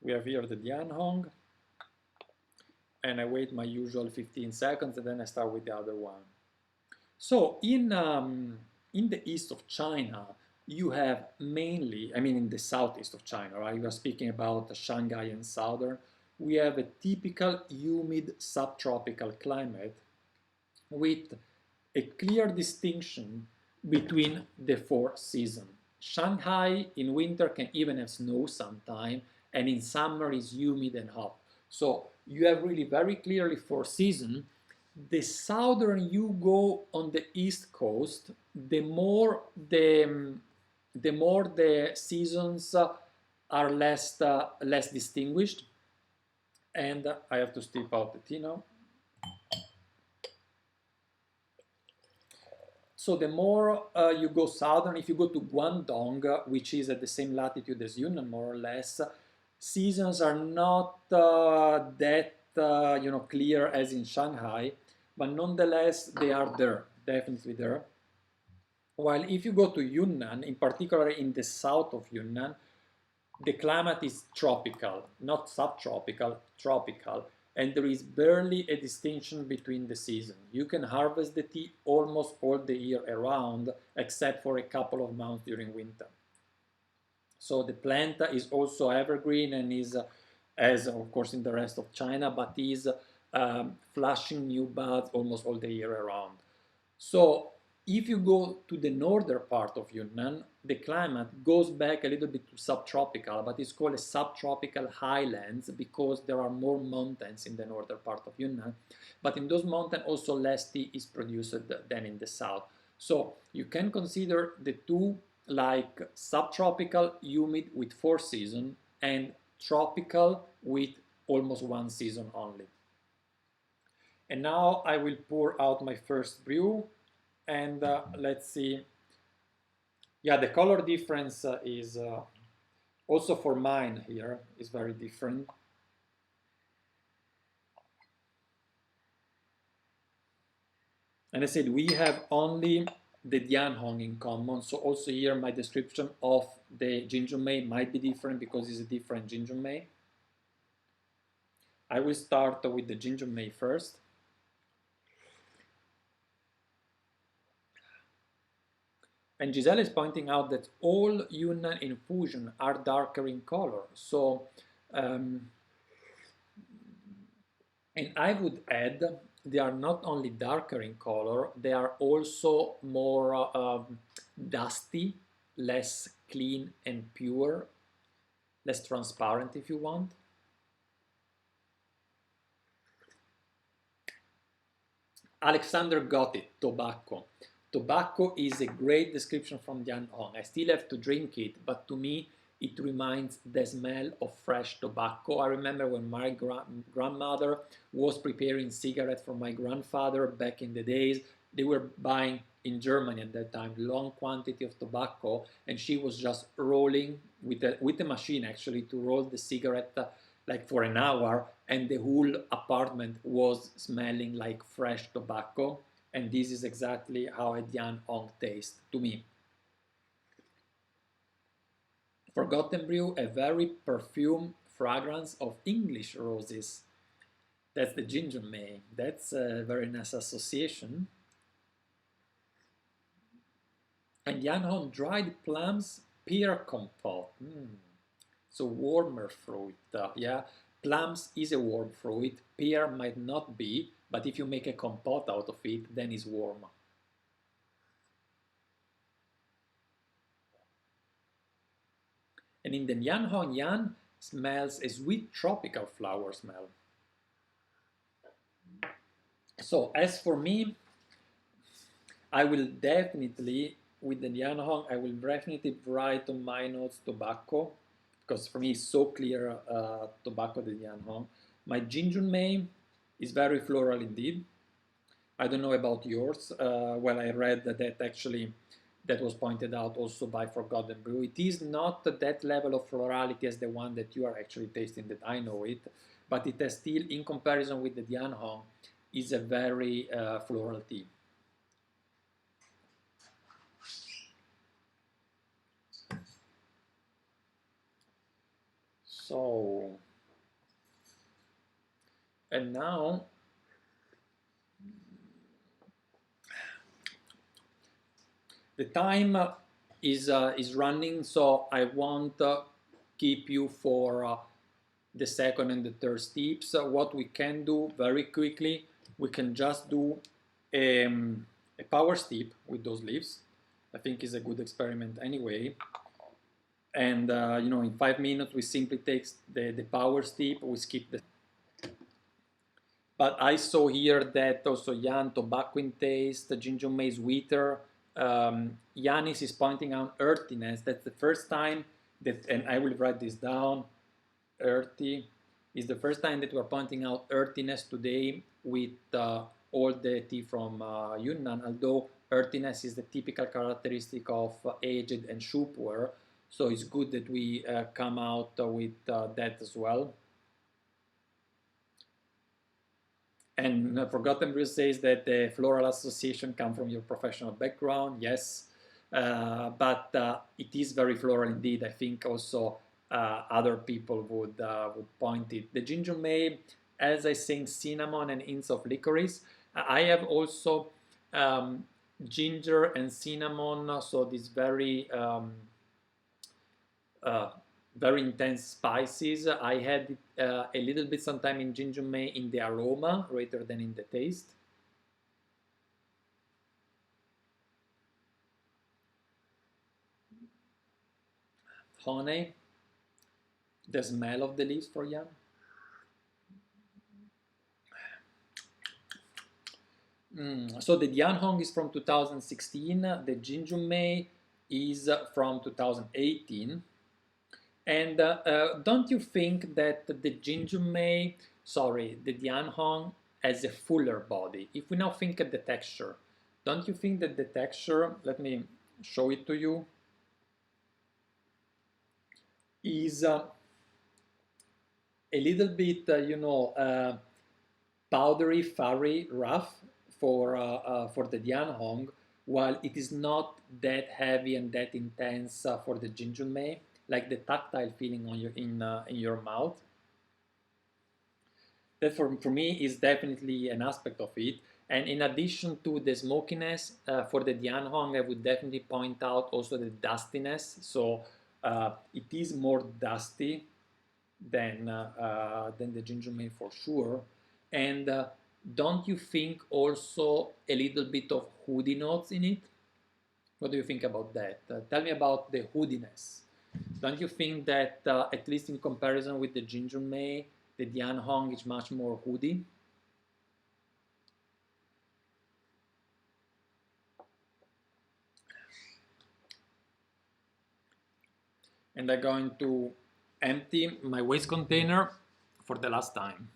We have here the DIAN HONG, and I wait my usual 15 seconds, and then I start with the other one. So in the east of China, you have mainly, I mean in the southeast of China, right? We are speaking about Shanghai and southern. We have a typical humid subtropical climate with a clear distinction between the four seasons. Shanghai in winter can even have snow sometime, and in summer is humid and hot. So you have really very clearly four seasons. The southern you go on the east coast, the more the seasons are less distinguished. And I have to steep out the tea now. So the more you go southern, if you go to Guangdong, which is at the same latitude as Yunnan, more or less, seasons are not that clear as in Shanghai, but nonetheless they are there, definitely there. While if you go to Yunnan, in particular in the south of Yunnan, the climate is tropical, not subtropical, tropical, and there is barely a distinction between the seasons. You can harvest the tea almost all the year around, except for a couple of months during winter. So the plant is also evergreen and is, as of course in the rest of China, but is flashing new buds almost all the year around. So if you go to the northern part of Yunnan, the climate goes back a little bit to subtropical, but it's called a subtropical highlands because there are more mountains in the northern part of Yunnan. But in those mountains also less tea is produced than in the south. So you can consider the two like subtropical, humid with four seasons, and tropical with almost one season only. And now I will pour out my first brew, and let's see. Yeah, the color difference is also for mine here is very different. And I said we have only the DIAN HONG in common, so also here my description of the Jinjumei might be different because it's a different Jinjumei. I will start with the Jinjumei first. And Giselle is pointing out that all Yunnan infusion are darker in color. So, and I would add, they are not only darker in color, they are also more dusty, less clean and pure, less transparent if you want. Alexander got it, tobacco. Tobacco is a great description from DIAN HONG. I still have to drink it, but to me it reminds the smell of fresh tobacco. I remember when my grandmother was preparing cigarettes for my grandfather back in the days. They were buying in Germany at that time long quantity of tobacco, and she was just rolling with a machine actually to roll the cigarette like for an hour, and the whole apartment was smelling like fresh tobacco. And this is exactly how a DIAN HONG tastes to me. Forgotten brew, a very perfumed fragrance of English roses. That's the ginger May. That's a very nice association. And DIAN HONG dried plums, pear compote. So warmer fruit. Yeah, plums is a warm fruit. Pear might not be, but if you make a compote out of it, then it's warm. And in the DIAN HONG, yan smells a sweet tropical flower smell. So as for me, I will definitely, with the DIAN HONG, I will definitely write on my notes tobacco, because for me it's so clear tobacco, the DIAN HONG. My ginger May is very floral indeed. I don't know about yours. Well, I read that actually that was pointed out also by Forgotten Brew. It is not that level of florality as the one that you are actually tasting, that I know it, but it has still, in comparison with the DIAN HONG, is a very floral tea. So, and now the time is running, so I won't keep you for the second and the third steps. What we can do very quickly, we can just do a power steep with those leaves. I think is a good experiment anyway. And you know, in 5 minutes we simply take the power steep, we skip the. But I saw here that also yan tobacco in taste, ginger May sweeter. Yanis is pointing out earthiness. That's the first time that, and I will write this down. Earthy is the first time that we're pointing out earthiness today with all the tea from Yunnan, although earthiness is the typical characteristic of aged and shupuer, so it's good that we come out with that as well. And Forgotten Brew says that the floral association come from your professional background. Yes, but it is very floral indeed. I think also other people would point it. The ginger May, as I say, cinnamon and hints of licorice. I have also ginger and cinnamon, so this very intense spices. I had a little bit sometime in ginger May in the aroma rather than in the taste. Honey, the smell of the leaves for yam. So the DIAN HONG is from 2016, the ginger May is from 2018. And don't you think that the ginger May, sorry, the DIAN HONG has a fuller body? If we now think at the texture, don't you think that the texture, let me show it to you, is a little bit, powdery, furry, rough for the DIAN HONG, while it is not that heavy and that intense for the ginger May, like the tactile feeling on your in your mouth. That for me is definitely an aspect of it. And in addition to the smokiness, for the DIAN HONG, I would definitely point out also the dustiness. So it is more dusty than the ginger May for sure. And don't you think also a little bit of woody notes in it? What do you think about that? Tell me about the woodiness. Don't you think that, at least in comparison with the ginger May, the DIAN HONG is much more woody? And I'm going to empty my waste container for the last time.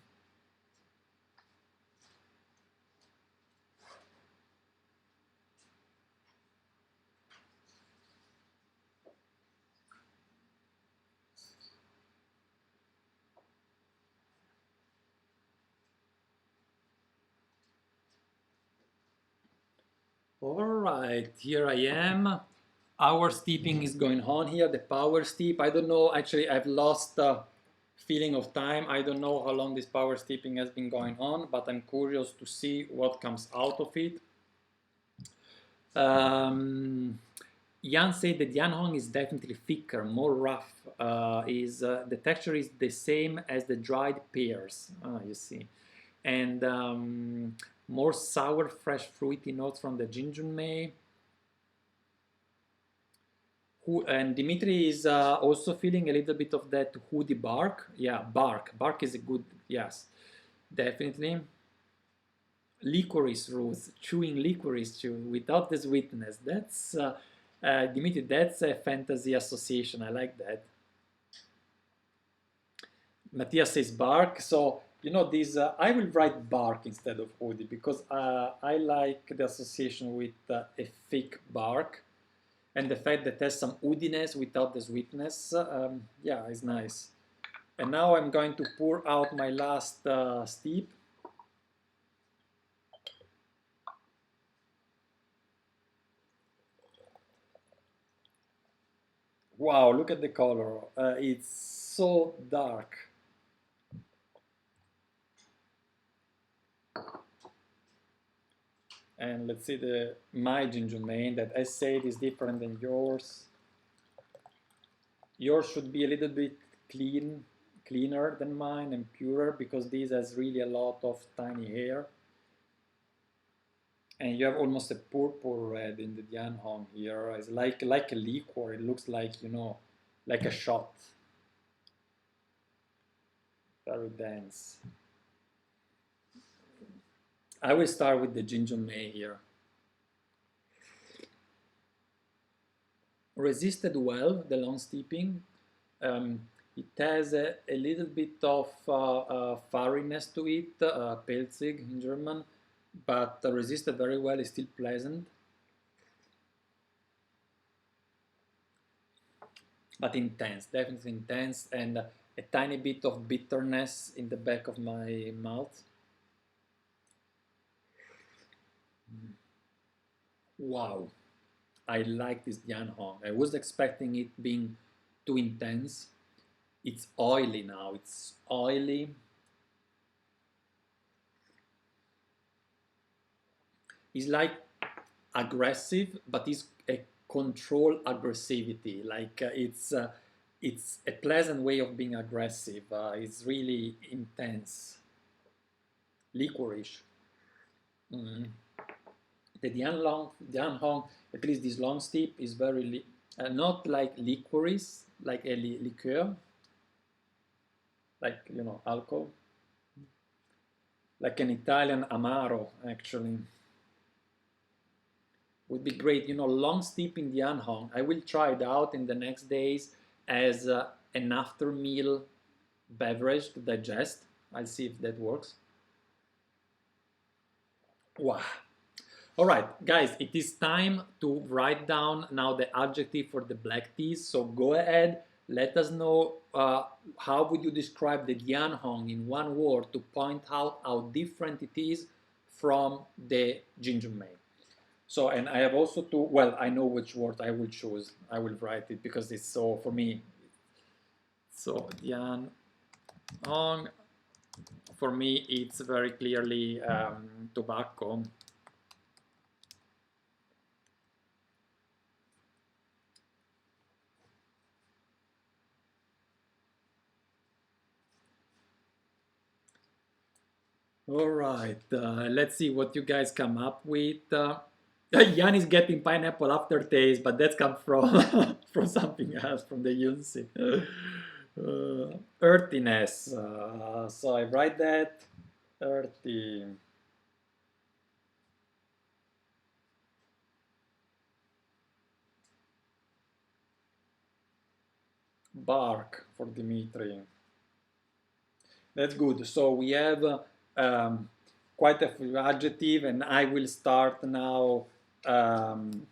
All right, here I am. Our steeping is going on here, the power steep. I don't know, actually I've lost feeling of time. I don't know how long this power steeping has been going on, but I'm curious to see what comes out of it. Yan said that DIAN HONG is definitely thicker, more rough. The texture is the same as the dried pears. You see, and more sour, fresh, fruity notes from the Jinjunmei. And Dimitri is also feeling a little bit of that woody bark. Yeah, bark. Bark is a good, yes, definitely. Licorice roots, chewing licorice without the sweetness. That's, Dimitri, that's a fantasy association. I like that. Matthias says bark. So, you know, these, I will write bark instead of woody because I like the association with a thick bark. And the fact that it has some woodiness without the sweetness, yeah, is nice. And now I'm going to pour out my last steep. Wow, look at the color. It's so dark. And let's see my Jinjunmei that I said is different than yours. Yours should be a little bit cleaner than mine and purer because this has really a lot of tiny hair. And you have almost a purple red in the DIAN HONG here. It's like a liquor. It looks like, you know, like a shot. Very dense. I will start with the Jinjunmei here. Resisted well, the long steeping. It has a little bit of furriness to it, pelzig in German, but resisted very well, is still pleasant. But intense, definitely intense, and a tiny bit of bitterness in the back of my mouth. Wow, I like this DIAN HONG. I was expecting it being too intense. It's oily now, it's oily. It's like aggressive, but it's a controlled aggressivity. Like it's a pleasant way of being aggressive. It's really intense. Licorice. The DIAN HONG, at least this long steep, is very not like licorice, like a liqueur, like, you know, alcohol, like an Italian amaro, actually. Would be great, you know, long steep in DIAN HONG. I will try it out in the next days as an after meal beverage to digest. I'll see if that works. Wow. All right, guys, it is time to write down now the adjective for the black teas. So go ahead, let us know how would you describe the DIAN HONG in one word to point out how different it is from the Jinjunmei. So, and I have also to, well, I know which word I will choose. I will write it because it's so, for me. So, DIAN HONG, for me, it's very clearly tobacco. All right, let's see what you guys come up with. Jan is getting pineapple aftertaste, but that's come from from something else, from the YUNSI. Earthiness. So I write that. Earthy. Bark for Dimitri. That's good. So we have quite a few adjectives, and I will start now to,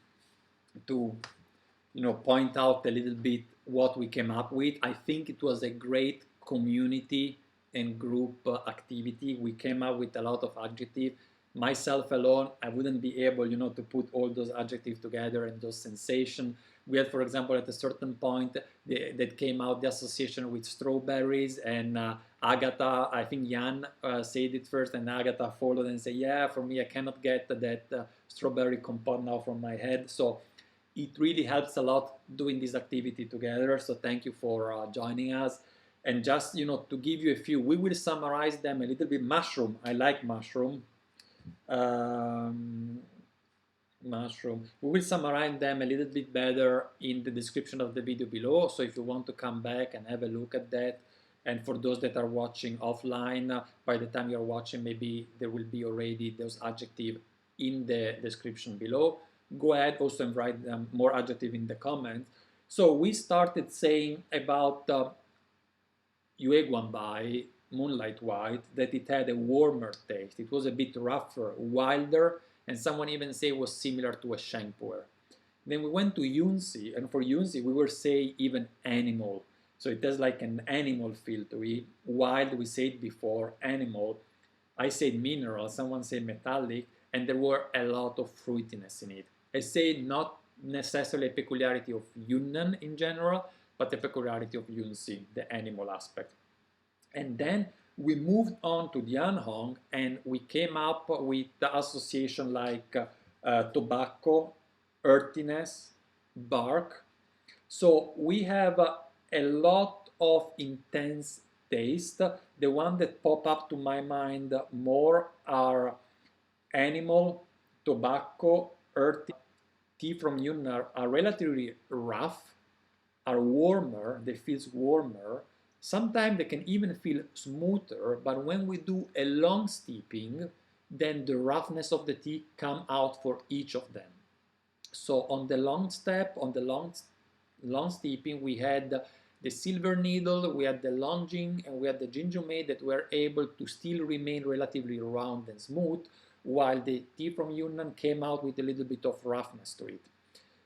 you know, point out a little bit what we came up with. I think it was a great community and group activity. We came up with a lot of adjectives. Myself alone, I wouldn't be able, you know, to put all those adjectives together and those sensations. We had, for example, at a certain point that came out the association with strawberries, and Agatha, I think Jan said it first, and Agatha followed and said, yeah, for me, I cannot get that strawberry compound now from my head. So it really helps a lot doing this activity together. So thank you for joining us. And just, to give you a few, we will summarize them a little bit. Mushroom, I like mushroom. Mushroom. We will summarize them a little bit better in the description of the video below. So if you want to come back and have a look at that, and for those that are watching offline, by the time you're watching, maybe there will be already those adjectives in the description below. Go ahead also and write more adjective in the comments. So we started saying about YUE GUANG BAI, Moonlight White, that it had a warmer taste. It was a bit rougher, wilder, and someone even say it was similar to a sheng puer. Then we went to YUNSI, and for YUNSI we were saying even animal. So it has like an animal feel to it. Wild, we said before, animal. I said mineral, someone said metallic, and there were a lot of fruitiness in it. I say not necessarily a peculiarity of Yunnan in general, but the peculiarity of YUNSI, the animal aspect. And then we moved on to DIAN HONG, and we came up with the association like tobacco, earthiness, bark. So we have a lot of intense taste. The one that pop up to my mind more are animal, tobacco, earthy. Tea from Yunnan are relatively rough, are warmer, they feel warmer. Sometimes they can even feel smoother, but when we do a long steeping, then the roughness of the tea come out for each of them. So on the long step, on the long steeping, we had the silver needle, we had the longing, and we had the gingermate that were able to still remain relatively round and smooth, while the tea from Yunnan came out with a little bit of roughness to it.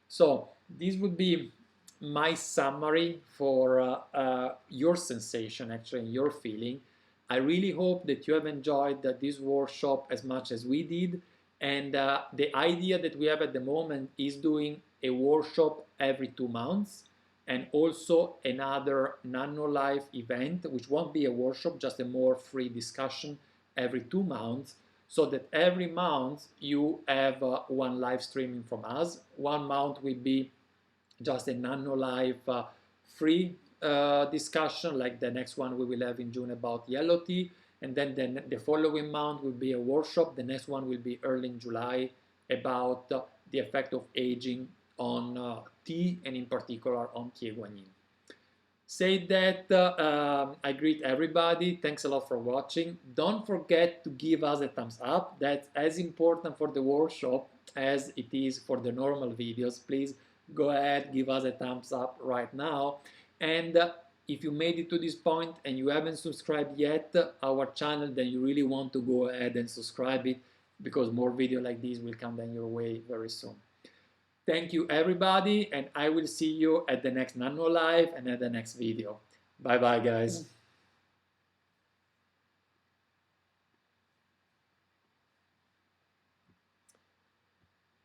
So this would be my summary for your sensation, actually, your feeling. I really hope that you have enjoyed this workshop as much as we did. And the idea that we have at the moment is doing a workshop every 2 months, and also another NannuoLive event, which won't be a workshop, just a more free discussion every 2 months, so that every month you have one live streaming from us. 1 month will be just a NannuoLive free discussion, like the next one we will have in June about yellow tea, and then the following month will be a workshop. The next one will be early in July about the effect of aging on tea, and in particular on Tea Guanyin. Say that I greet everybody. Thanks a lot for watching. Don't forget to give us a thumbs up. That's as important for the workshop as it is for the normal videos. Please go ahead, give us a thumbs up right now. And if you made it to this point and you haven't subscribed yet our channel, then you really want to go ahead and subscribe it, because more videos like this will come down your way very soon. Thank you everybody, and I will see you at the next NannuoLive and at the next video. Bye bye guys.